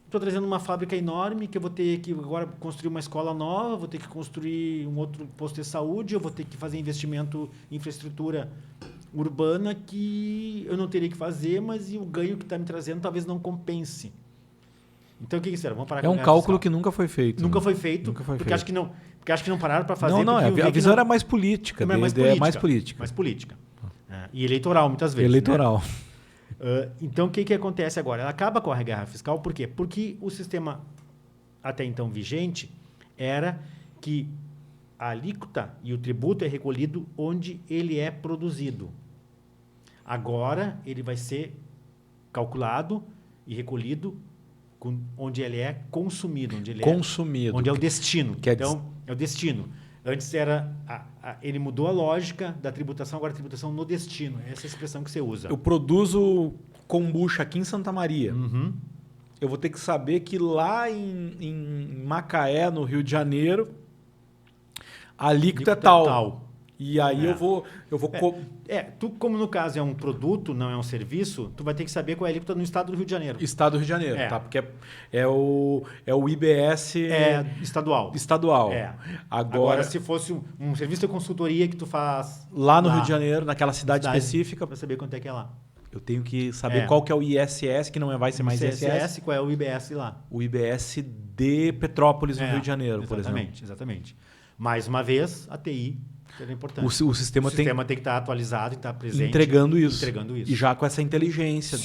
estou trazendo uma fábrica enorme que eu vou ter que agora construir uma escola nova, vou ter que construir um outro posto de saúde, eu vou ter que fazer investimento em infraestrutura urbana que eu não teria que fazer, mas o ganho que está me trazendo talvez não compense. Então, o que será? Vamos parar com um cálculo que nunca foi feito. Nunca foi feito. Porque acho que não pararam para fazer. A visão era mais política. Mais política. E eleitoral, muitas vezes. Eleitoral. Né? Então, o que acontece agora? Ela acaba com a guerra fiscal, por quê? Porque o sistema até então vigente era que a alíquota e o tributo é recolhido onde ele é produzido. Agora, ele vai ser calculado e recolhido onde ele é consumido. Onde é o destino. É o destino. Antes era... ele mudou a lógica da tributação, agora a tributação no destino. Essa é a expressão que você usa. Eu produzo kombucha aqui em Santa Maria. Eu vou ter que saber que lá em Macaé, no Rio de Janeiro, a alíquota é tal. E aí eu vou... Tu, como no caso é um produto, não é um serviço, tu vai ter que saber qual é a alíquota no estado do Rio de Janeiro. Estado do Rio de Janeiro, tá? Porque é o IBS... estadual. Agora, se fosse um serviço de consultoria que tu faz... Lá no Rio de Janeiro, naquela cidade específica... Para saber quanto é que é lá. Eu tenho que saber qual que é o ISS, que não vai ser mais ISS. Qual é o IBS lá. O IBS de Petrópolis, no Rio de Janeiro, por exemplo. Exatamente. Mais uma vez, a TI... É importante. O sistema tem que estar atualizado e estar presente. Entregando isso. E já com essa inteligência.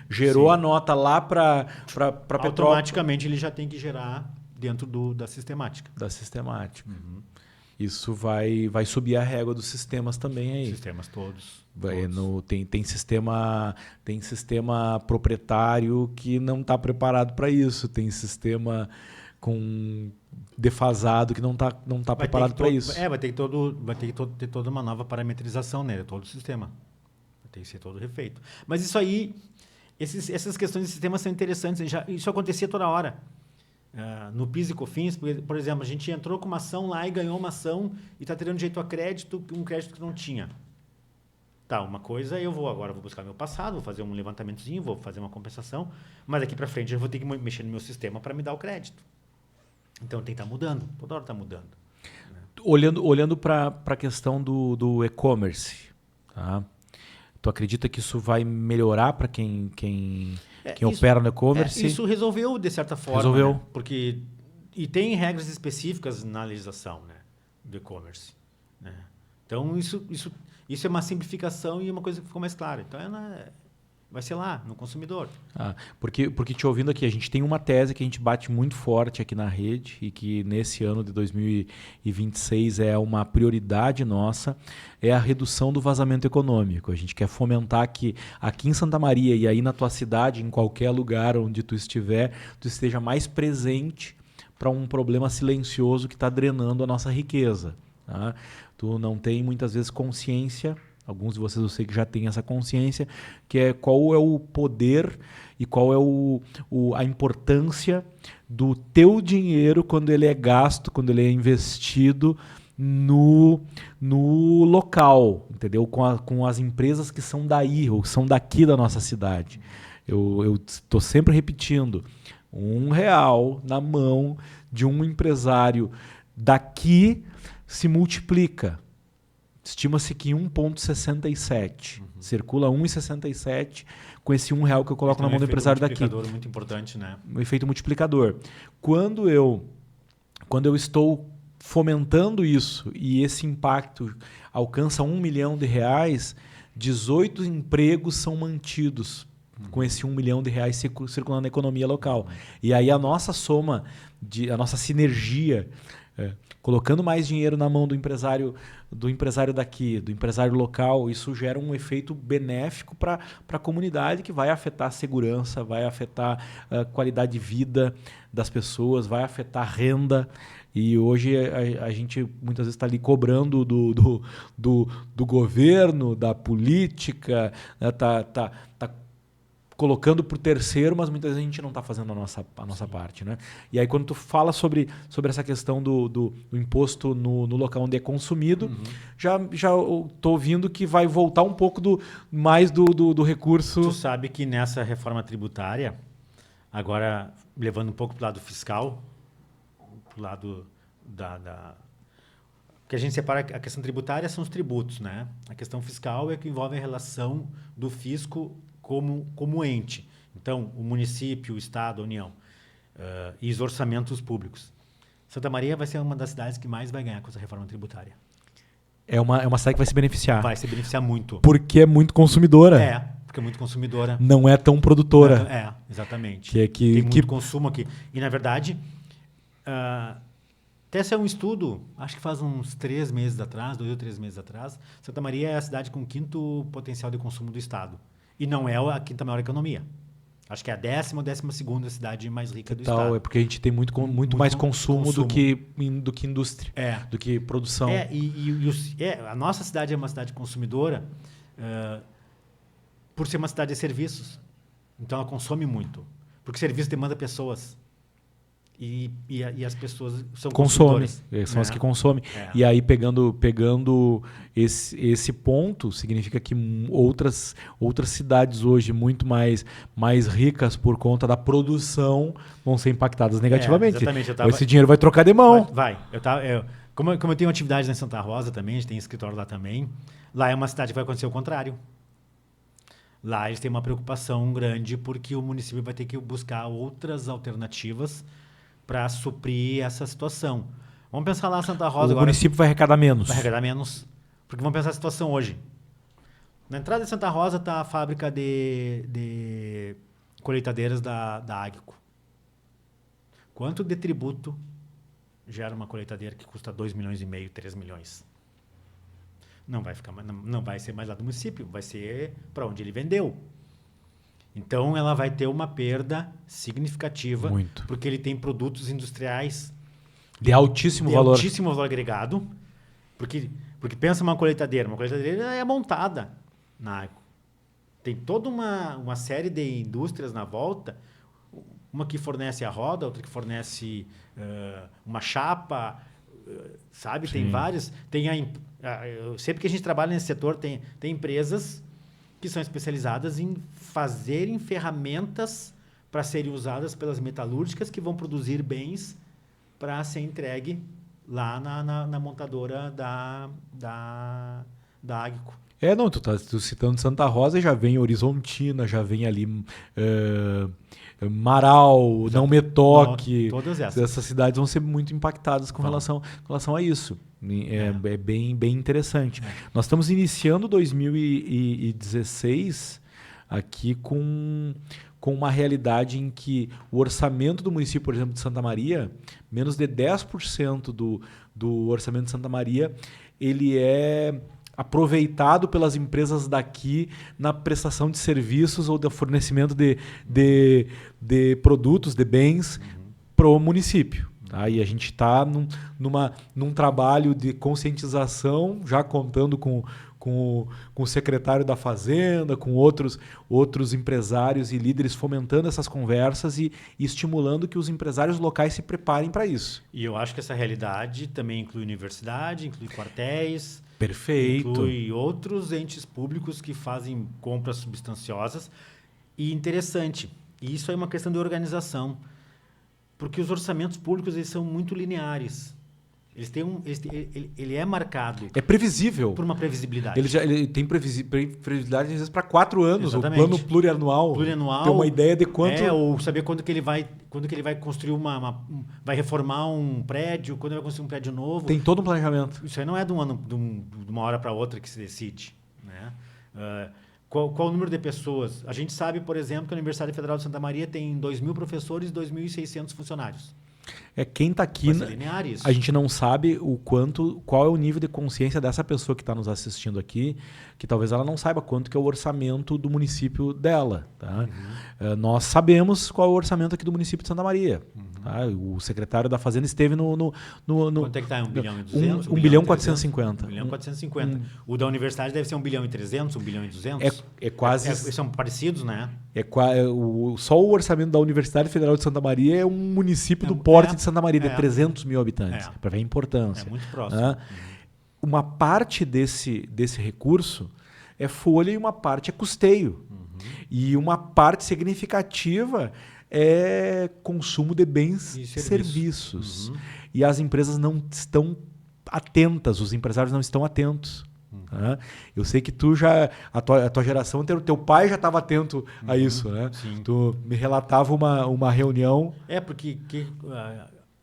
Gerou a nota lá para Petrópolis. Automaticamente ele já tem que gerar dentro da sistemática. Isso vai subir a régua dos sistemas também aí. Sistemas todos. Tem sistema proprietário que não está preparado para isso. Tem sistema com defasado que não tá preparado para isso. Vai ter que ter toda uma nova parametrização, né? Todo o sistema. Vai ter que ser todo refeito. Mas isso aí, essas questões de sistema são interessantes. Isso acontecia toda hora. No PIS e COFINS, por exemplo, a gente entrou com uma ação lá e ganhou uma ação e está tendo direito a crédito, um crédito que não tinha. Tá, uma coisa agora vou buscar meu passado, vou fazer um levantamentozinho, vou fazer uma compensação, mas daqui para frente eu vou ter que mexer no meu sistema para me dar o crédito. Então tem que estar mudando, toda hora está mudando. Olhando para a questão do e-commerce, tá? Tu acredita que isso vai melhorar para quem opera no e-commerce? Isso resolveu de certa forma. Resolveu. Né? E tem regras específicas na legislação. Né? do e-commerce, né? Então, isso é uma simplificação e uma coisa que ficou mais clara. Então, vai ser lá, no consumidor. Porque te ouvindo aqui, a gente tem uma tese que a gente bate muito forte aqui na rede e que nesse ano de 2026 é uma prioridade nossa, é a redução do vazamento econômico. A gente quer fomentar que aqui em Santa Maria e aí na tua cidade, em qualquer lugar onde tu estiver, tu esteja mais presente para um problema silencioso que está drenando a nossa riqueza. Tá? Tu não tem muitas vezes consciência. Alguns de vocês eu sei que já têm essa consciência, que é qual é o poder e qual é a importância do teu dinheiro quando ele é gasto, quando ele é investido no local, entendeu? Com as empresas que são daí, ou que são daqui da nossa cidade. Eu estou sempre repetindo, R$1 na mão de um empresário daqui se multiplica. Estima-se que 1,67. Circula 1,67 com esse R$1 que eu coloco na mão do empresário daqui. Um multiplicador muito importante, né? Um efeito multiplicador. Quando eu estou fomentando isso e esse impacto alcança R$1 milhão, 18 empregos são mantidos com esse R$1 milhão circulando na economia local. E aí a nossa soma, a nossa sinergia, colocando mais dinheiro na mão do empresário daqui, do empresário local, isso gera um efeito benéfico para a comunidade que vai afetar a segurança, vai afetar a qualidade de vida das pessoas, vai afetar a renda. E hoje a gente muitas vezes está ali cobrando do governo, da política, né? Tá colocando por terceiro, mas muitas vezes a gente não está fazendo a nossa parte, né? E aí quando tu fala sobre essa questão do imposto no local onde é consumido, já estou ouvindo que vai voltar um pouco mais do recurso. Tu sabe que nessa reforma tributária, agora levando um pouco para o lado fiscal, para o lado que a gente separa a questão tributária são os tributos, né? A questão fiscal é que envolve a relação do fisco como ente. Então, o município, o Estado, a União e os orçamentos públicos. Santa Maria vai ser uma das cidades que mais vai ganhar com essa reforma tributária. É uma cidade que vai se beneficiar. Vai se beneficiar muito. Porque é muito consumidora. Porque é muito consumidora. Não é tão produtora. Exatamente. Tem muito consumo aqui. E, na verdade, até esse é um estudo, acho que faz uns 2 ou 3 meses atrás, Santa Maria é a cidade com o 5º potencial de consumo do Estado. E não é a 5ª maior economia. Acho que é a 10ª ou 12ª cidade mais rica do Estado. É porque a gente tem muito mais consumo do que indústria, do que produção. A nossa cidade é uma cidade consumidora por ser uma cidade de serviços. Então, ela consome muito. Porque serviço demanda pessoas. E as pessoas são consumidoras. São as que consomem. E aí, pegando esse ponto, significa que outras cidades hoje muito mais ricas por conta da produção vão ser impactadas negativamente. Exatamente. Esse dinheiro vai trocar de mão. Vai. Como eu tenho atividades em Santa Rosa também, a gente tem escritório lá também, lá é uma cidade que vai acontecer o contrário. Lá eles têm uma preocupação grande porque o município vai ter que buscar outras alternativas para suprir essa situação. Vamos pensar lá em Santa Rosa agora. O município vai arrecadar menos. Vai arrecadar menos. Porque vamos pensar a situação hoje. Na entrada de Santa Rosa está a fábrica de colheitadeiras da Agco. Quanto de tributo gera uma colheitadeira que custa 2,5 milhões, 3 milhões? Não vai ser mais lá do município, vai ser para onde ele vendeu. Então, ela vai ter uma perda significativa, porque ele tem produtos industriais de altíssimo valor agregado, porque pensa uma colheitadeira é montada na Agco. Tem toda uma série de indústrias na volta, uma que fornece a roda, outra que fornece uma chapa, sabe? Sim. Tem várias. Sempre que a gente trabalha nesse setor, tem empresas que são especializadas em fazerem ferramentas para serem usadas pelas metalúrgicas que vão produzir bens para ser entregue lá na montadora da Agco. Não, tu citando Santa Rosa, já vem Horizontina, já vem ali Marau, Não Me Toque. Todas essas. Essas cidades vão ser muito impactadas com relação a isso. É bem interessante. Nós estamos iniciando 2016 aqui com uma realidade em que o orçamento do município, por exemplo, de Santa Maria, menos de 10% do orçamento de Santa Maria, ele é aproveitado pelas empresas daqui na prestação de serviços ou do fornecimento de produtos, de bens para o município. Tá? E a gente está num trabalho de conscientização, já contando com o secretário da Fazenda, com outros empresários e líderes fomentando essas conversas e estimulando que os empresários locais se preparem para isso. E eu acho que essa realidade também inclui universidade, inclui quartéis, perfeito, inclui outros entes públicos que fazem compras substanciosas. E interessante, isso é uma questão de organização, porque os orçamentos públicos eles são muito lineares. Ele é marcado. É previsível. Por uma previsibilidade. Ele tem previsibilidade, às vezes, para 4 anos. Exatamente. O plano plurianual. Tem uma ideia de quanto... ou saber quando que ele vai construir vai reformar um prédio, quando ele vai construir um prédio novo. Tem todo um planejamento. Isso aí não é de uma hora para outra que se decide. Né? Qual o número de pessoas? A gente sabe, por exemplo, que a Universidade Federal de Santa Maria tem 2.000 professores e 2.600 funcionários. Quem está aqui, a gente não sabe qual é o nível de consciência dessa pessoa que está nos assistindo aqui, que talvez ela não saiba quanto que é o orçamento do município dela. Tá? Nós sabemos qual é o orçamento aqui do município de Santa Maria. Tá? O secretário da Fazenda esteve no quanto é que está? 1 bilhão e 200? 1 bilhão e 450. 1 bilhão e 450. O da universidade deve ser 1 bilhão e 300, 1 bilhão e 200? É quase... são parecidos, né? Só o orçamento da Universidade Federal de Santa Maria é um município do porte de Santa Maria, de 300 mil habitantes, para ver a importância. É muito próximo. Uma parte desse recurso é folha e uma parte é custeio. E uma parte significativa é consumo de bens e serviços. E as empresas não estão atentas, os empresários não estão atentos. Eu sei que a tua geração, teu pai já estava atento a isso, né? Sim. Tu me relatava uma reunião. Porque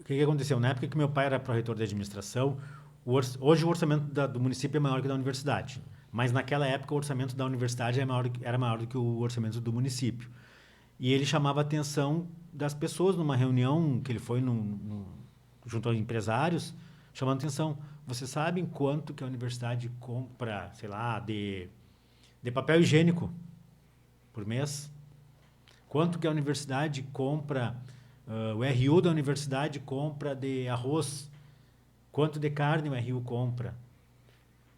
o que aconteceu? Na época que meu pai era pró-reitor de administração, hoje o orçamento do município é maior que o da universidade. Mas naquela época o orçamento da universidade era maior do que o orçamento do município. E ele chamava a atenção das pessoas numa reunião que ele foi junto aos empresários, chamando a atenção. Vocês sabem quanto que a universidade compra, sei lá, de papel higiênico por mês? Quanto que a universidade compra, o RU da universidade compra de arroz? Quanto de carne o RU compra?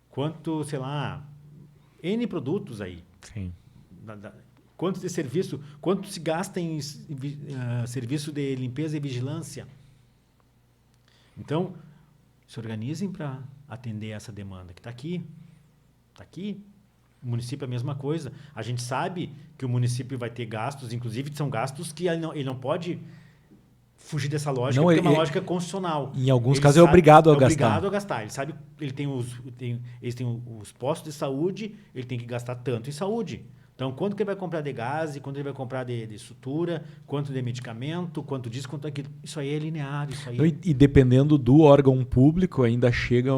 Quanto, sei lá, N produtos aí. Sim. Quanto de serviço, quanto se gasta em serviço de limpeza e vigilância? Então, se organizem para atender essa demanda que está aqui. Está aqui. O município é a mesma coisa. A gente sabe que o município vai ter gastos, inclusive são gastos que ele não pode fugir dessa lógica, porque é uma lógica constitucional. Em alguns casos é obrigado a gastar. É obrigado a gastar. Ele sabe, eles têm os postos de saúde, ele tem que gastar tanto em saúde. Então, quanto que ele vai comprar de gás, quanto ele vai comprar de estrutura, quanto de medicamento, quanto disso, quanto aquilo. Isso aí é linear. Isso aí... E dependendo do órgão público, ainda chega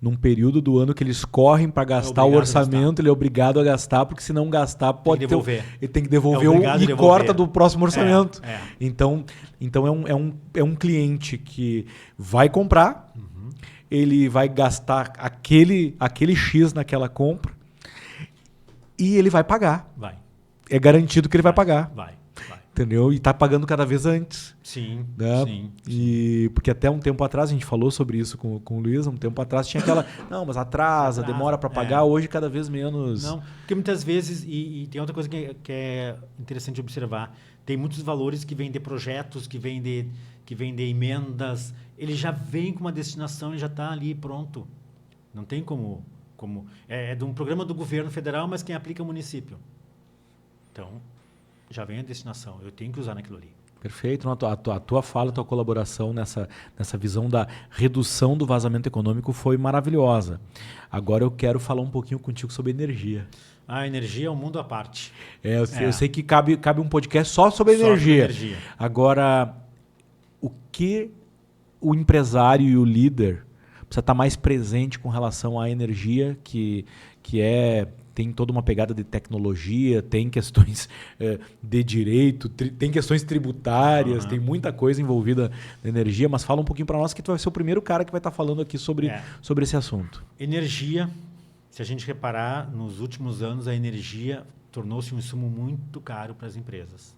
num período do ano que eles correm para gastar o orçamento, ele é obrigado a gastar, porque se não gastar, pode ele tem que devolver e corta do próximo orçamento. Então é um cliente que vai comprar, ele vai gastar aquele X naquela compra, e ele vai pagar. Vai. É garantido que ele vai pagar. Vai. Entendeu? E está pagando cada vez antes. Sim, né? sim. E porque até um tempo atrás, a gente falou sobre isso com o Luiz, um tempo atrás tinha aquela... Não, mas atrasa, demora para pagar. Hoje, cada vez menos. Não, porque muitas vezes... E tem outra coisa que é interessante observar. Tem muitos valores que vêm de projetos, que vêm de emendas. Ele já vem com uma destinação, ele já está ali pronto. Não tem como é de um programa do governo federal, mas quem aplica é o município. Então, já vem a destinação. Eu tenho que usar naquilo ali. Perfeito. Não, a tua fala, a tua colaboração nessa visão da redução do vazamento econômico foi maravilhosa. Agora eu quero falar um pouquinho contigo sobre energia. A energia é um mundo à parte. Eu sei que cabe um podcast só sobre energia. Agora, o que o empresário e o líder precisa estar mais presente com relação à energia, que tem toda uma pegada de tecnologia, tem questões de direito, tem questões tributárias, tem muita coisa envolvida na energia, mas fala um pouquinho para nós que tu vai ser o primeiro cara que vai estar falando aqui sobre esse assunto. Energia, se a gente reparar, nos últimos anos a energia tornou-se um insumo muito caro para as empresas.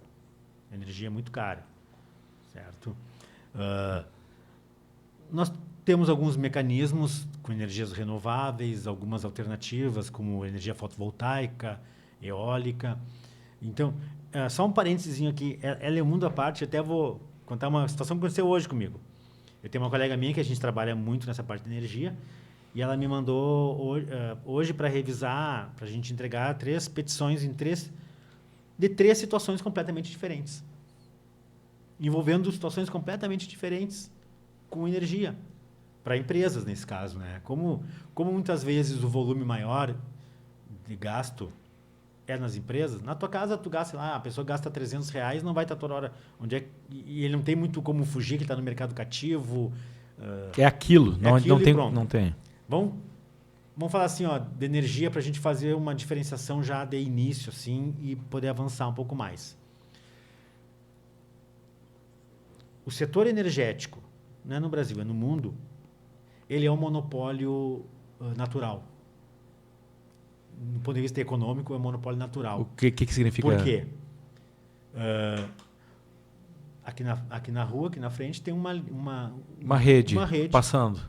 A energia é muito cara, certo? Nós temos alguns mecanismos com energias renováveis, algumas alternativas, como energia fotovoltaica, eólica. Então, só um parênteses aqui, ela é um mundo à parte, até vou contar uma situação que aconteceu hoje comigo. Eu tenho uma colega minha que a gente trabalha muito nessa parte de energia, e ela me mandou hoje para revisar, para a gente entregar 3 petições de 3 situações completamente diferentes, envolvendo situações completamente diferentes com energia. Para empresas, nesse caso, né? Como muitas vezes o volume maior de gasto é nas empresas, na tua casa tu gasta, a pessoa gasta R$300, não vai estar toda hora e ele não tem muito como fugir, que ele está no mercado cativo. É aquilo, não tem. Não tem. Vamos falar assim, de energia para a gente fazer uma diferenciação já de início, assim, e poder avançar um pouco mais. O setor energético, não é no Brasil, é no mundo, ele é um monopólio natural. Do ponto de vista econômico, é um monopólio natural. O que significa? Por quê? Aqui na rua, aqui na frente, tem uma rede passando.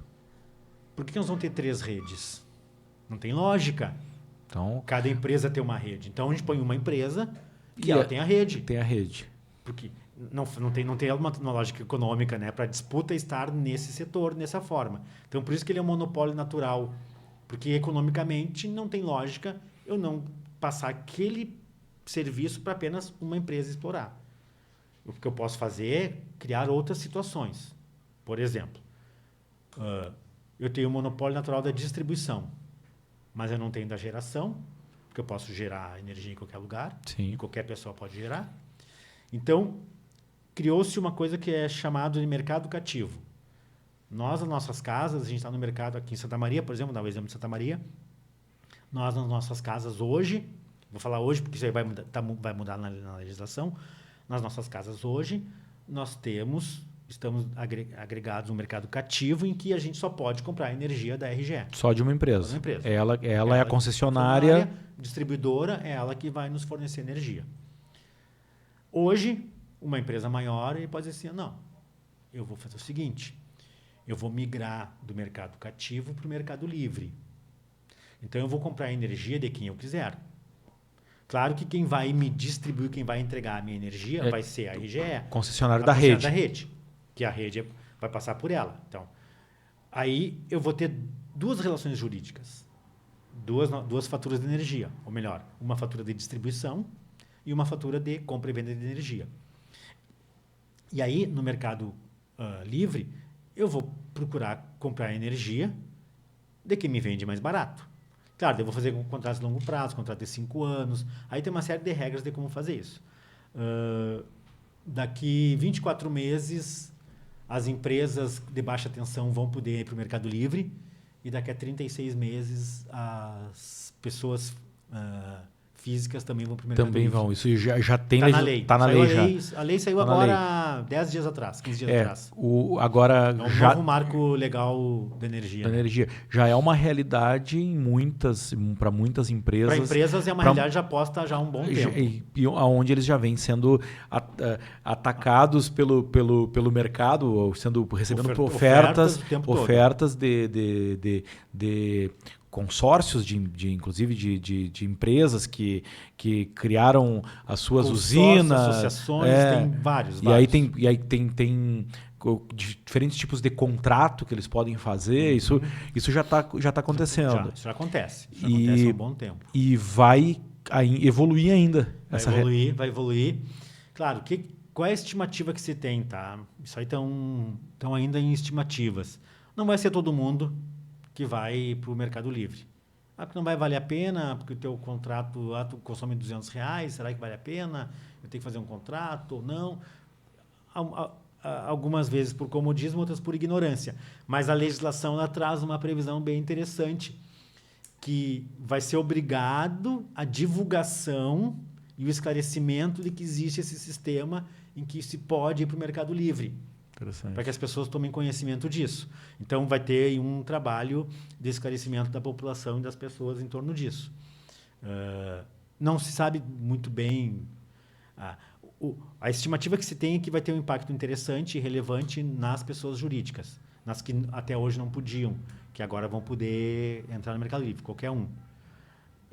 Por que nós vamos ter 3 redes? Não tem lógica. Então, cada empresa tem uma rede. Então, a gente põe uma empresa e ela tem a rede. Tem a rede. Porque não tem uma lógica econômica, né, para a disputa estar nesse setor, nessa forma. Então, por isso que ele é um monopólio natural. Porque, economicamente, não tem lógica eu não passar aquele serviço para apenas uma empresa explorar. O que eu posso fazer é criar outras situações. Por exemplo, eu tenho o monopólio natural da distribuição, mas eu não tenho da geração, porque eu posso gerar energia em qualquer lugar. Sim. E qualquer pessoa pode gerar. Então, criou-se uma coisa que é chamado de mercado cativo. Nós, nas nossas casas, a gente está no mercado aqui em Santa Maria, por exemplo, vou dar o exemplo de Santa Maria. Nós, nas nossas casas hoje, vou falar hoje porque isso aí vai mudar na legislação, nas nossas casas hoje, nós estamos agregados no mercado cativo em que a gente só pode comprar energia da RGE. Só de uma empresa. Só de uma empresa. Ela é a concessionária. Distribuidora é ela que vai nos fornecer energia. Hoje, uma empresa maior pode dizer assim, não, eu vou fazer o seguinte, eu vou migrar do mercado cativo para o mercado livre. Então, eu vou comprar energia de quem eu quiser. Claro que quem vai me distribuir, quem vai entregar a minha energia vai ser a RGE. Concessionário da rede. Que a rede vai passar por ela. Então, aí eu vou ter 2 relações jurídicas. Duas faturas de energia. Ou melhor, uma fatura de distribuição e uma fatura de compra e venda de energia. E aí, no mercado livre, eu vou procurar comprar energia de quem me vende mais barato. Claro, eu vou fazer com contratos de longo prazo, contrato de 5 anos. Aí tem uma série de regras de como fazer isso. Daqui 24 meses, as empresas de baixa tensão vão poder ir para o mercado livre e daqui a 36 meses as pessoas físicas também vão para o mercado livre. Também vão. Isso já tem na lei. Está na lei já. A lei saiu agora 10 dias atrás, 15 dias atrás. Agora é um novo marco legal da energia. Já é uma realidade para muitas empresas. Para empresas é uma realidade já posta já há um bom tempo. E onde eles já vêm sendo atacados pelo mercado, recebendo ofertas de consórcios inclusive de empresas que criaram as suas usinas, associações, tem vários. E aí tem diferentes tipos de contrato que eles podem fazer. Isso já está acontecendo. Isso já acontece há um bom tempo. E vai evoluir ainda. Vai evoluir. Claro, qual é a estimativa que se tem, tá? Isso aí estão ainda em estimativas. Não vai ser todo mundo que vai para o Mercado Livre. Porque não vai valer a pena, porque o teu contrato tu consome R$200, será que vale a pena? Eu tenho que fazer um contrato ou não? Algumas vezes por comodismo, outras por ignorância. Mas a legislação ela traz uma previsão bem interessante, que vai ser obrigado a divulgação e o esclarecimento de que existe esse sistema em que se pode ir para o Mercado Livre. Para que as pessoas tomem conhecimento disso. Então, vai ter aí um trabalho de esclarecimento da população e das pessoas em torno disso. Não se sabe muito bem... A estimativa que se tem é que vai ter um impacto interessante e relevante nas pessoas jurídicas, nas que até hoje não podiam, que agora vão poder entrar no Mercado Livre, qualquer um.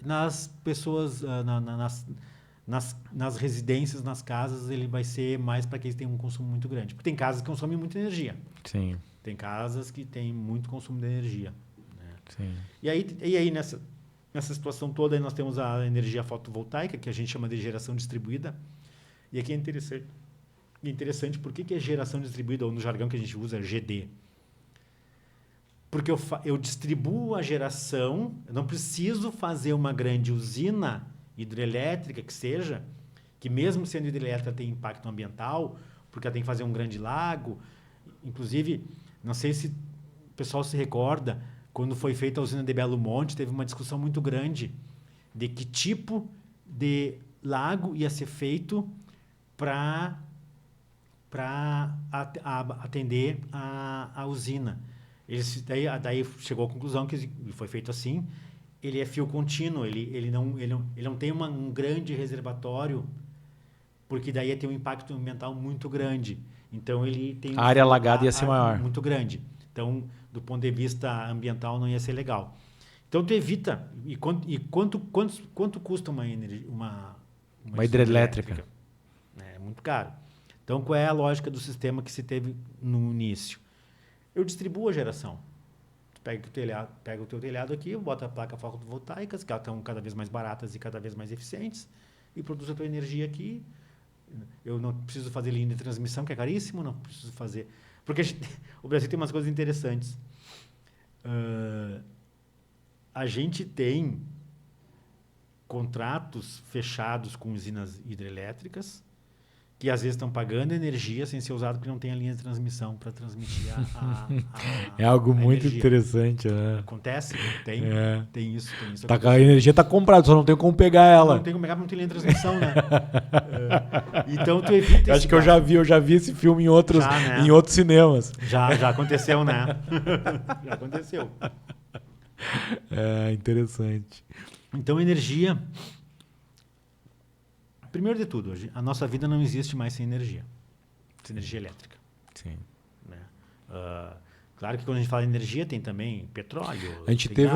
Nas pessoas, nas residências, nas casas, ele vai ser mais para quem tem um consumo muito grande. Porque tem casas que consomem muita energia. Sim. Tem casas que têm muito consumo de energia. Né? Sim. E aí nessa situação toda, aí nós temos a energia fotovoltaica, que a gente chama de geração distribuída. E aqui é interessante por que é geração distribuída, ou no jargão que a gente usa, é GD. Porque eu distribuo a geração, eu não preciso fazer uma grande usina hidrelétrica que seja, que mesmo sendo hidrelétrica tem impacto ambiental, porque ela tem que fazer um grande lago. Inclusive, não sei se o pessoal se recorda, quando foi feita a usina de Belo Monte, teve uma discussão muito grande de que tipo de lago ia ser feito para atender a usina. Daí chegou à conclusão que foi feito assim. Ele é fio contínuo, ele não tem um grande reservatório, porque daí ia ter um impacto ambiental muito grande. Então, ele tem a área alagada ia ser maior. Muito grande. Então, do ponto de vista ambiental, não ia ser legal. Então, tu evita. E quanto custa uma hidrelétrica? É muito caro. Então, qual é a lógica do sistema que se teve no início? Eu distribuo a geração. Tu pega o teu telhado aqui, bota a placa fotovoltaicas, que elas estão cada vez mais baratas e cada vez mais eficientes, e produz a tua energia aqui. Eu não preciso fazer linha de transmissão, que é caríssimo, não preciso fazer... Porque o Brasil tem umas coisas interessantes. A gente tem contratos fechados com usinas hidrelétricas, que às vezes estão pagando energia sem ser usado porque não tem a linha de transmissão para transmitir é algo muito energia. Interessante, né? Acontece? Tem isso. A energia está comprada, só não tem como pegar ela. Não tem como pegar, não tem linha de transmissão, né? Então, tu evita acho que eu já vi esse filme em outros cinemas. Já aconteceu, né? Já aconteceu. É interessante. Então, energia... Primeiro de tudo, a nossa vida não existe mais sem energia. Sem energia elétrica. Sim. Né? Claro que quando a gente fala em energia, tem também petróleo. A gente teve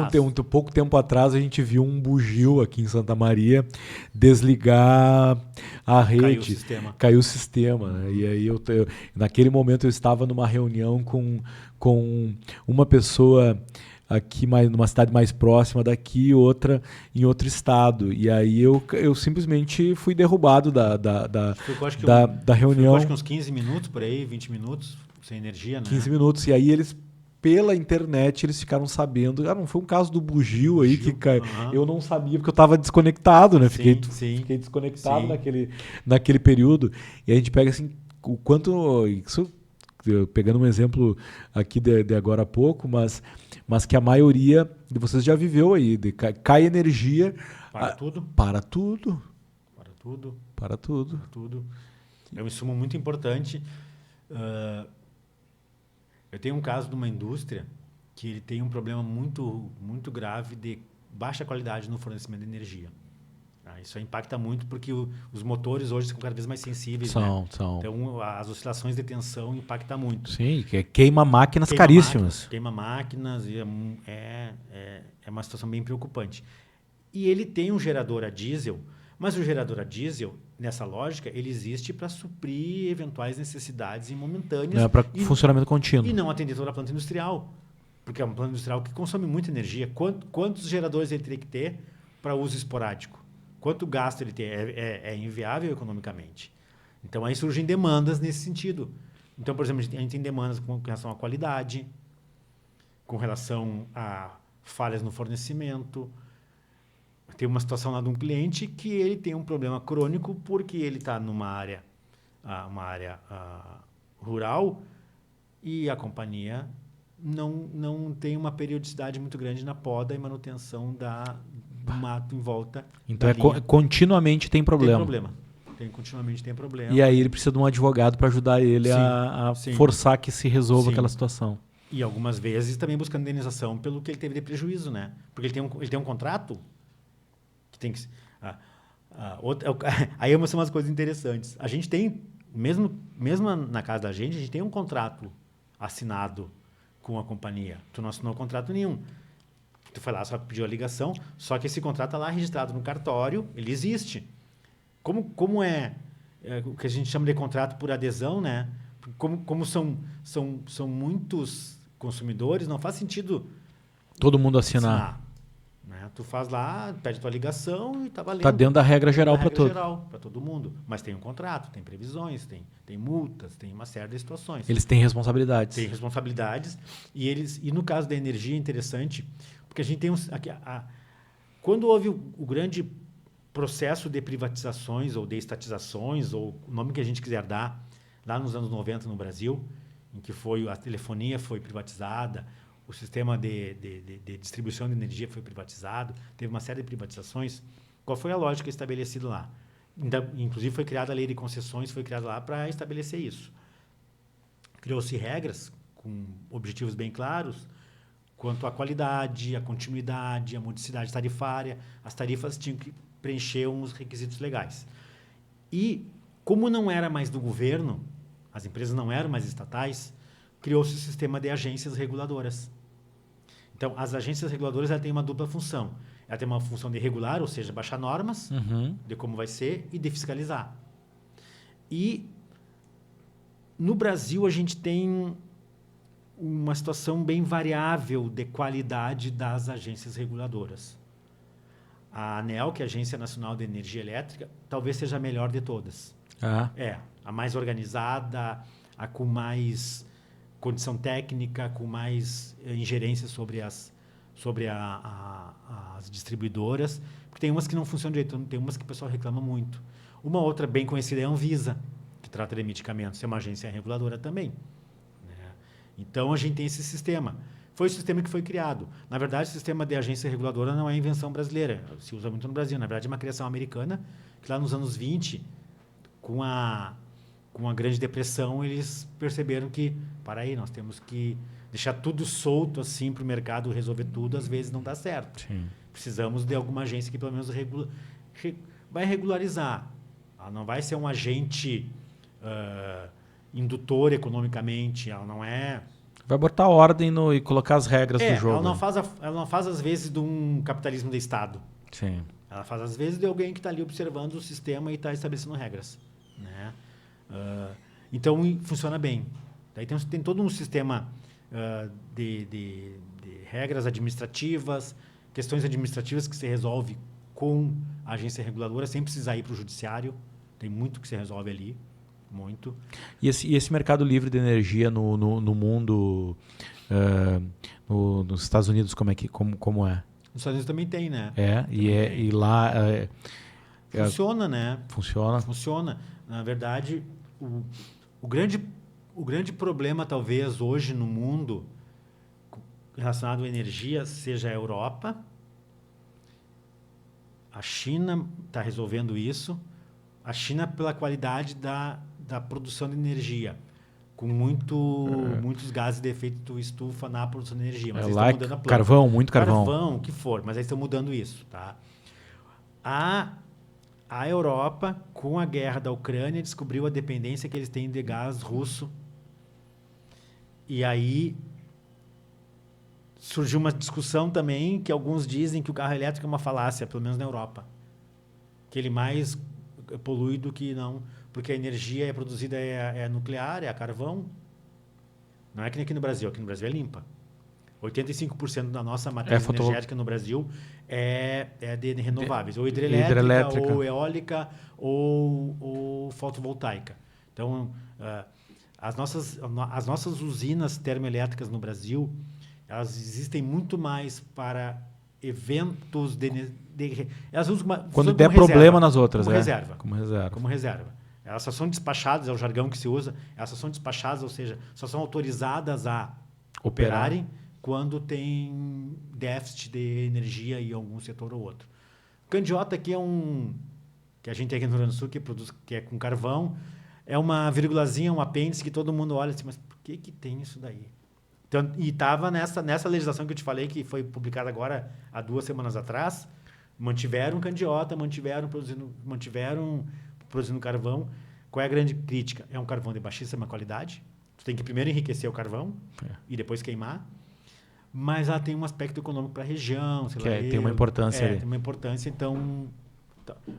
pouco tempo atrás, a gente viu um bugio aqui em Santa Maria desligar a rede. Caiu o sistema. Né? E aí, naquele momento, eu estava numa reunião com uma pessoa... aqui numa cidade mais próxima daqui, outra em outro estado. E aí eu simplesmente fui derrubado da reunião. Eu acho que uns 15 minutos por aí, 20 minutos sem energia, né? 15 minutos. E aí eles, pela internet, eles ficaram sabendo. Não foi um caso do bugio aí que caiu. Eu não sabia porque eu estava desconectado, né? Fiquei desconectado naquele período. E a gente pega assim, o quanto... Isso, pegando um exemplo aqui de agora há pouco, mas que a maioria de vocês já viveu aí. Cai energia... Para tudo. Para tudo. Para tudo. É um insumo muito importante. Eu tenho um caso de uma indústria que ele tem um problema muito, muito grave de baixa qualidade no fornecimento de energia. Isso impacta muito porque os motores hoje são cada vez mais sensíveis. São. Então, as oscilações de tensão impactam muito. Sim, queima máquinas caríssimas. Queima máquinas e é uma situação bem preocupante. E ele tem um gerador a diesel, mas o gerador a diesel, nessa lógica, ele existe para suprir eventuais necessidades momentâneas. Não é para funcionamento contínuo. E não atender toda a planta industrial. Porque é uma planta industrial que consome muita energia. Quantos geradores ele teria que ter para uso esporádico? Quanto gasto ele tem? É inviável economicamente. Então, aí surgem demandas nesse sentido. Então, por exemplo, a gente tem demandas com relação à qualidade, com relação a falhas no fornecimento. Tem uma situação lá de um cliente que ele tem um problema crônico porque ele está numa área, rural e a companhia não tem uma periodicidade muito grande na poda e manutenção do mato em volta. Então continuamente tem problema. Continuamente tem problema. E aí ele precisa de um advogado para ajudar ele a forçar que se resolva aquela situação. E algumas vezes também buscando indenização pelo que ele teve de prejuízo, né? Porque ele tem um contrato que tem que... aí são umas coisas interessantes. A gente tem, mesmo na casa da gente tem um contrato assinado com a companhia. Tu não assinou contrato nenhum. Tu foi lá, só pediu a ligação, só que esse contrato está lá registrado no cartório, ele existe. Como é o que a gente chama de contrato por adesão, né? Como são muitos consumidores, não faz sentido todo mundo assinar. Né? Tu faz lá, pede tua ligação e está valendo. Está dentro da regra geral para todo mundo. Mas tem um contrato, tem previsões, tem multas, tem uma série de situações. Eles têm responsabilidades. Tem responsabilidades. E no caso da energia é interessante, porque a gente tem quando houve o grande processo de privatizações ou de estatizações, ou o nome que a gente quiser dar, lá nos anos 90 no Brasil, em que a telefonia foi privatizada, o sistema de distribuição de energia foi privatizado, teve uma série de privatizações. Qual foi a lógica estabelecida lá? Inclusive foi criada a lei de concessões, foi criada lá para estabelecer isso. Criou-se regras com objetivos bem claros quanto à qualidade, à continuidade, à modicidade tarifária. As tarifas tinham que preencher uns requisitos legais. E, como não era mais do governo, as empresas não eram mais estatais, criou-se o sistema de agências reguladoras. Então, as agências reguladoras têm uma dupla função. Ela tem uma função de regular, ou seja, baixar normas de como vai ser, e de fiscalizar. E, no Brasil, a gente tem uma situação bem variável de qualidade das agências reguladoras. A ANEEL, que é a Agência Nacional de Energia Elétrica, talvez seja a melhor de todas. A mais organizada, a com mais condição técnica, com mais ingerência sobre as distribuidoras, porque tem umas que não funcionam direito, tem umas que o pessoal reclama muito. Uma outra bem conhecida é a Anvisa, que trata de medicamentos, é uma agência reguladora também. Né? Então, a gente tem esse sistema. Foi o sistema que foi criado. Na verdade, o sistema de agência reguladora não é invenção brasileira, se usa muito no Brasil. Na verdade, é uma criação americana, que lá nos anos 20, com a Grande Depressão, eles perceberam que, para aí, nós temos que deixar tudo solto assim para o mercado resolver tudo, às vezes não dá certo. Sim. Precisamos de alguma agência que pelo menos vai regularizar. Ela não vai ser um agente indutor economicamente, ela não é... Vai botar ordem e colocar as regras do jogo. Ela não faz, às vezes, de um capitalismo de Estado. Sim. Ela faz, às vezes, de alguém que está ali observando o sistema e está estabelecendo regras. Né? Então, funciona bem. Daí tem todo um sistema de regras administrativas, questões administrativas que se resolve com a agência reguladora, sem precisar ir para o judiciário. Tem muito que se resolve ali. Muito. E esse mercado livre de energia no mundo, nos Estados Unidos, como é? Nos Estados Unidos também tem, né? E lá... Funciona, né? Funciona? Na verdade, o grande problema, talvez, hoje no mundo, relacionado à energia, seja a Europa. A China está resolvendo isso. A China, pela qualidade da produção de energia, com muitos gases de efeito estufa na produção de energia. Mas eles estão mudando a planta. Carvão, muito carvão. Carvão, o que for, mas eles estão mudando isso. Tá? A Europa, com a guerra da Ucrânia, descobriu a dependência que eles têm de gás russo. E aí surgiu uma discussão também que alguns dizem que o carro elétrico é uma falácia, pelo menos na Europa. Que ele mais polui do que não... Porque a energia é produzida é nuclear, é a carvão. Não é que nem aqui no Brasil. Aqui no Brasil é limpa. 85% da nossa matriz energética no Brasil é de renováveis, ou hidrelétrica, ou eólica, ou fotovoltaica. Então, as nossas usinas termoelétricas no Brasil, elas existem muito mais para eventos elas usam quando der problema nas outras, como reserva. Elas só são despachadas, é o jargão que se usa, elas só são despachadas, ou seja, só são autorizadas a operarem quando tem déficit de energia em algum setor ou outro. Candiota aqui que a gente tem aqui no Rio Grande do Sul, que é com carvão, é uma virgulazinha, um apêndice que todo mundo olha assim, mas por que tem isso daí? Então, e estava nessa legislação que eu te falei, que foi publicada agora há 2 semanas atrás, mantiveram candiota, mantiveram produzindo carvão. Qual é a grande crítica? É um carvão de baixíssima qualidade. Tu tem que primeiro enriquecer o carvão e depois queimar. Mas ela tem um aspecto econômico para a região. Tem uma importância ali. Tem uma importância, então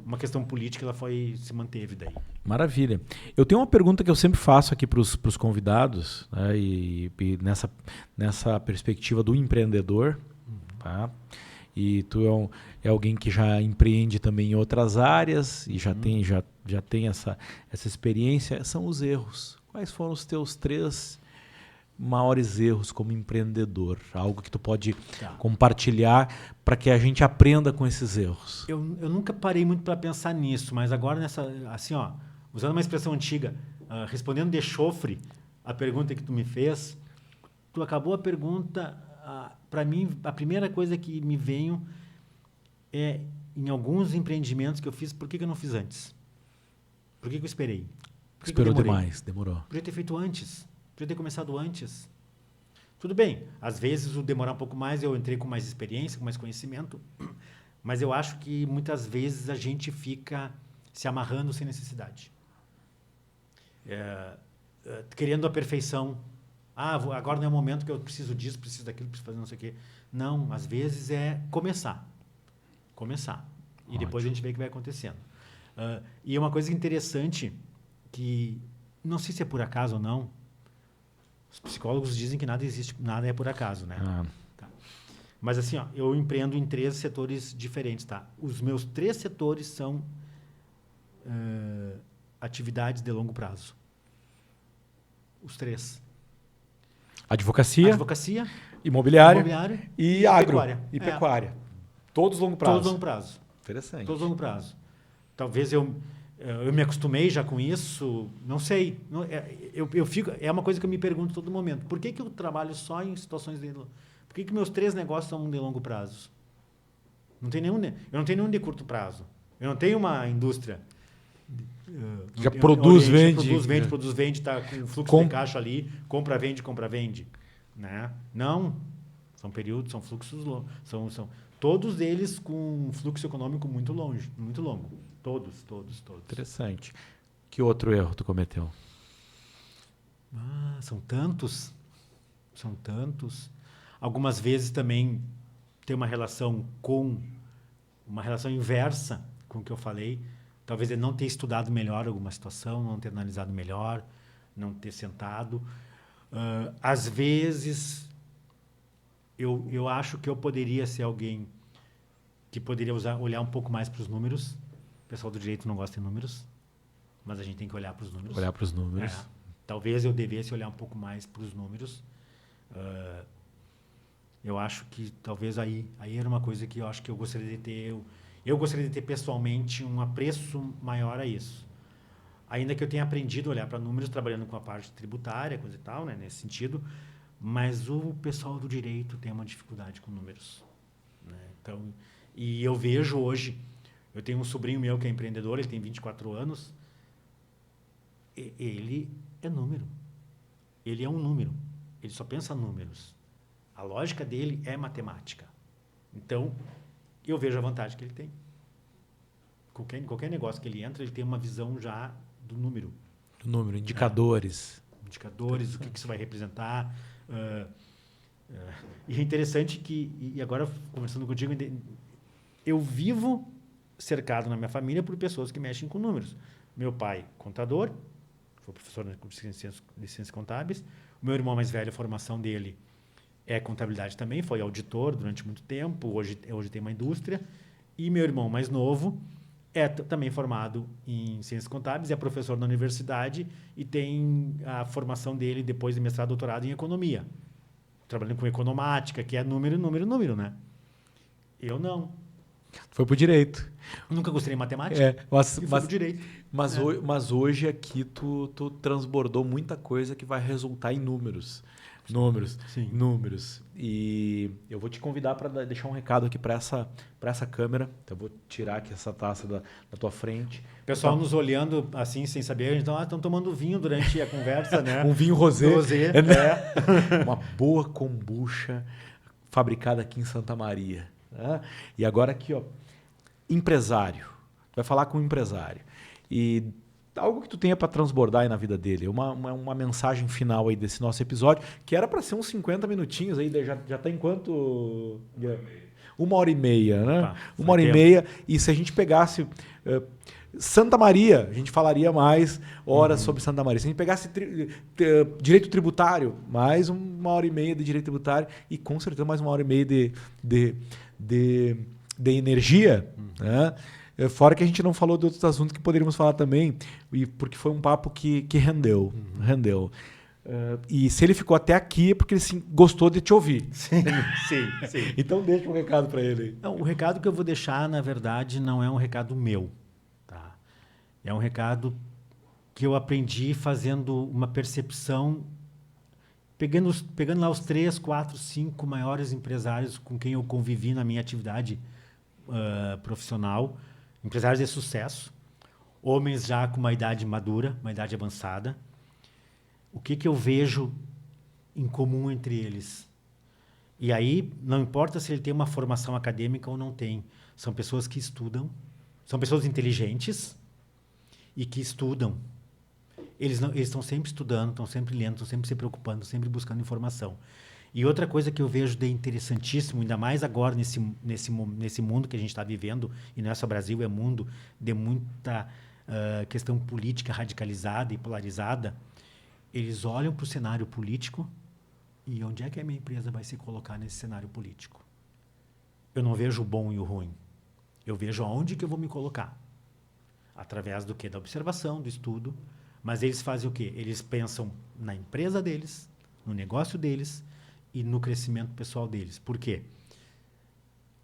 uma questão política ela se manteve daí. Maravilha. Eu tenho uma pergunta que eu sempre faço aqui para os convidados, né, e nessa perspectiva do empreendedor, tá? E tu é alguém que já empreende também em outras áreas e já tem essa experiência. São os erros. Quais foram os teus 3 maiores erros como empreendedor? Algo que tu pode compartilhar para que a gente aprenda com esses erros. Eu nunca parei muito para pensar nisso, mas agora usando uma expressão antiga, respondendo de chofre, a pergunta que tu me fez, tu acabou a pergunta. Para mim, a primeira coisa que me veio é, em alguns empreendimentos que eu fiz, por que eu não fiz antes? Por que eu esperei? Esperou demais, demorou. Podia ter feito antes, podia ter começado antes. Tudo bem, às vezes o demorar um pouco mais, eu entrei com mais experiência, com mais conhecimento, mas eu acho que muitas vezes a gente fica se amarrando sem necessidade. Querendo a perfeição. Agora não é o momento que eu preciso disso, preciso daquilo, preciso fazer não sei o quê. Não, às vezes é começar. E depois a gente vê o que vai acontecendo. E é uma coisa interessante que, não sei se é por acaso ou não, os psicólogos dizem que nada existe, nada é por acaso, né? Tá. Mas assim, eu empreendo em 3 setores diferentes, tá? Os meus 3 setores são atividades de longo prazo. Os 3. Advocacia, imobiliária e agro e pecuária. Todos longo prazo. Todos longo prazo. Interessante. Todos longo prazo. Talvez eu me acostumei já com isso, não sei. É uma coisa que eu me pergunto todo momento. Por que eu trabalho só em situações de... Por que meus 3 negócios são de longo prazo? Eu não tenho nenhum de curto prazo. Eu não tenho uma indústria... Já produz, vende. Produz, vende, está com fluxo de caixa ali, compra, vende. Né? Não. São períodos, são fluxos longos. São todos eles com um fluxo econômico muito longo. Todos. Interessante. Que outro erro tu cometeu? São tantos. Algumas vezes também tem uma relação inversa com o que eu falei. Talvez ele não ter estudado melhor alguma situação, não ter analisado melhor, não ter sentado. Às vezes, eu acho que eu poderia ser alguém que poderia olhar um pouco mais para os números. O pessoal do direito não gosta de números, mas a gente tem que olhar para os números. Talvez eu devesse olhar um pouco mais para os números. Eu acho que talvez aí era uma coisa que eu acho que eu gostaria de ter... Eu gostaria de ter pessoalmente um apreço maior a isso. Ainda que eu tenha aprendido a olhar para números trabalhando com a parte tributária, coisa e tal, né, nesse sentido, mas o pessoal do direito tem uma dificuldade com números. Né? Então, e eu vejo hoje, eu tenho um sobrinho meu que é empreendedor, ele tem 24 anos, ele é número. Ele é um número. Ele só pensa números. A lógica dele é matemática. Então, eu vejo a vantagem que ele tem. Qualquer negócio que ele entra, ele tem uma visão já do número. Indicadores. Indicadores, o que isso vai representar. E é interessante que, e agora conversando contigo, eu vivo cercado na minha família por pessoas que mexem com números. Meu pai, contador, foi professor de ciências contábeis. O meu irmão mais velho, a formação dele é contabilidade também, foi auditor durante muito tempo, hoje tem uma indústria. E meu irmão mais novo é também formado em ciências contábeis, é professor na universidade e tem a formação dele depois de mestrado e doutorado em economia. Trabalhando com economática, que é número, né? Eu não. Foi pro direito. Nunca gostei de matemática. Mas pro direito. Mas hoje aqui tu transbordou muita coisa que vai resultar em números. Números. E eu vou te convidar para deixar um recado aqui para essa câmera. Então, eu vou tirar aqui essa taça da tua frente. O pessoal nos olhando assim, sem saber, então estão tomando vinho durante a conversa, né? Um vinho rosé. É. Uma boa kombucha fabricada aqui em Santa Maria. Né? E agora aqui, ó, empresário. Tu vai falar com um empresário. E algo que tu tenha para transbordar aí na vida dele. Uma mensagem final aí desse nosso episódio, que era para ser uns 50 minutinhos aí, já tá em quanto? 1h30, né? Opa, 1h30. E se a gente pegasse Santa Maria, a gente falaria mais horas sobre Santa Maria. Se a gente pegasse direito tributário, mais 1h30 de direito tributário e com certeza mais 1h30 de energia, né? Fora que a gente não falou de outros assuntos que poderíamos falar também, porque foi um papo que rendeu. E se ele ficou até aqui é porque ele gostou de te ouvir. Sim. Então deixa um recado para ele. Não, o recado que eu vou deixar, na verdade, não é um recado meu. Tá? É um recado que eu aprendi fazendo uma percepção, pegando lá os 3, 4, 5 maiores empresários com quem eu convivi na minha atividade profissional, empresários de sucesso, homens já com uma idade madura, uma idade avançada. O que eu vejo em comum entre eles? E aí, não importa se ele tem uma formação acadêmica ou não tem, são pessoas que estudam, são pessoas inteligentes e que estudam. Eles estão sempre estudando, estão sempre lendo, estão sempre se preocupando, sempre buscando informação. E outra coisa que eu vejo de interessantíssimo, ainda mais agora nesse mundo que a gente está vivendo, e não é só Brasil, é mundo de muita questão política radicalizada e polarizada, eles olham para o cenário político e onde é que a minha empresa vai se colocar nesse cenário político? Eu não vejo o bom e o ruim. Eu vejo aonde que eu vou me colocar. Através do quê? Da observação, do estudo. Mas eles fazem o quê? Eles pensam na empresa deles, no negócio deles, e no crescimento pessoal deles. Por quê?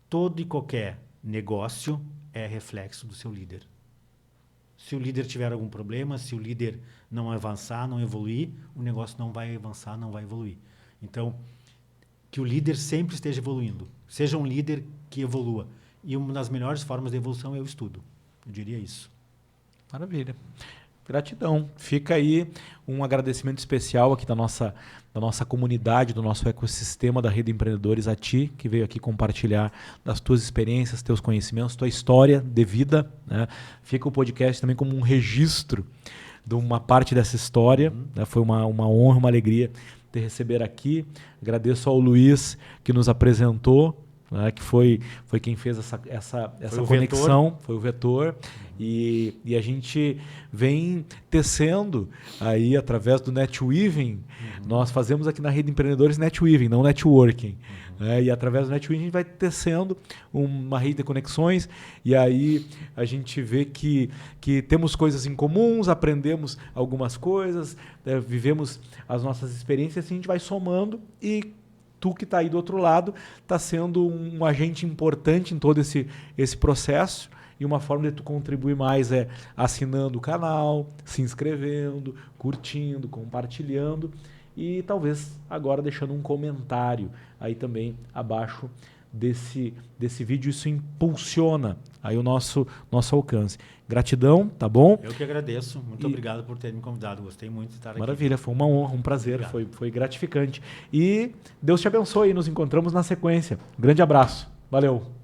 Todo e qualquer negócio é reflexo do seu líder. Se o líder tiver algum problema, se o líder não avançar, não evoluir, o negócio não vai avançar, não vai evoluir. Então, que o líder sempre esteja evoluindo. Seja um líder que evolua. E uma das melhores formas de evolução é o estudo. Eu diria isso. Maravilha. Gratidão. Fica aí um agradecimento especial aqui da nossa comunidade, do nosso ecossistema da Rede Empreendedores, a ti, que veio aqui compartilhar das tuas experiências, teus conhecimentos, tua história de vida. Né? Fica o podcast também como um registro de uma parte dessa história. Né? Foi uma honra, uma alegria te receber aqui. Agradeço ao Luiz, que nos apresentou, né, que foi quem fez essa conexão, foi o vetor, e a gente vem tecendo aí através do netweaving. Nós fazemos aqui na Rede Empreendedores netweaving, não networking. E através do netweaving a gente vai tecendo uma rede de conexões, e aí a gente vê que temos coisas em comuns, aprendemos algumas coisas, vivemos as nossas experiências, e a gente vai somando, e tu que está aí do outro lado está sendo um agente importante em todo esse processo, e uma forma de tu contribuir mais é assinando o canal, se inscrevendo, curtindo, compartilhando e talvez agora deixando um comentário aí também abaixo desse vídeo. Isso impulsiona aí o nosso alcance. Gratidão, tá bom? Eu que agradeço. Muito obrigado por ter me convidado. Gostei muito de estar aqui. Maravilha, foi uma honra, um prazer, foi gratificante. E Deus te abençoe, nos encontramos na sequência. Grande abraço. Valeu.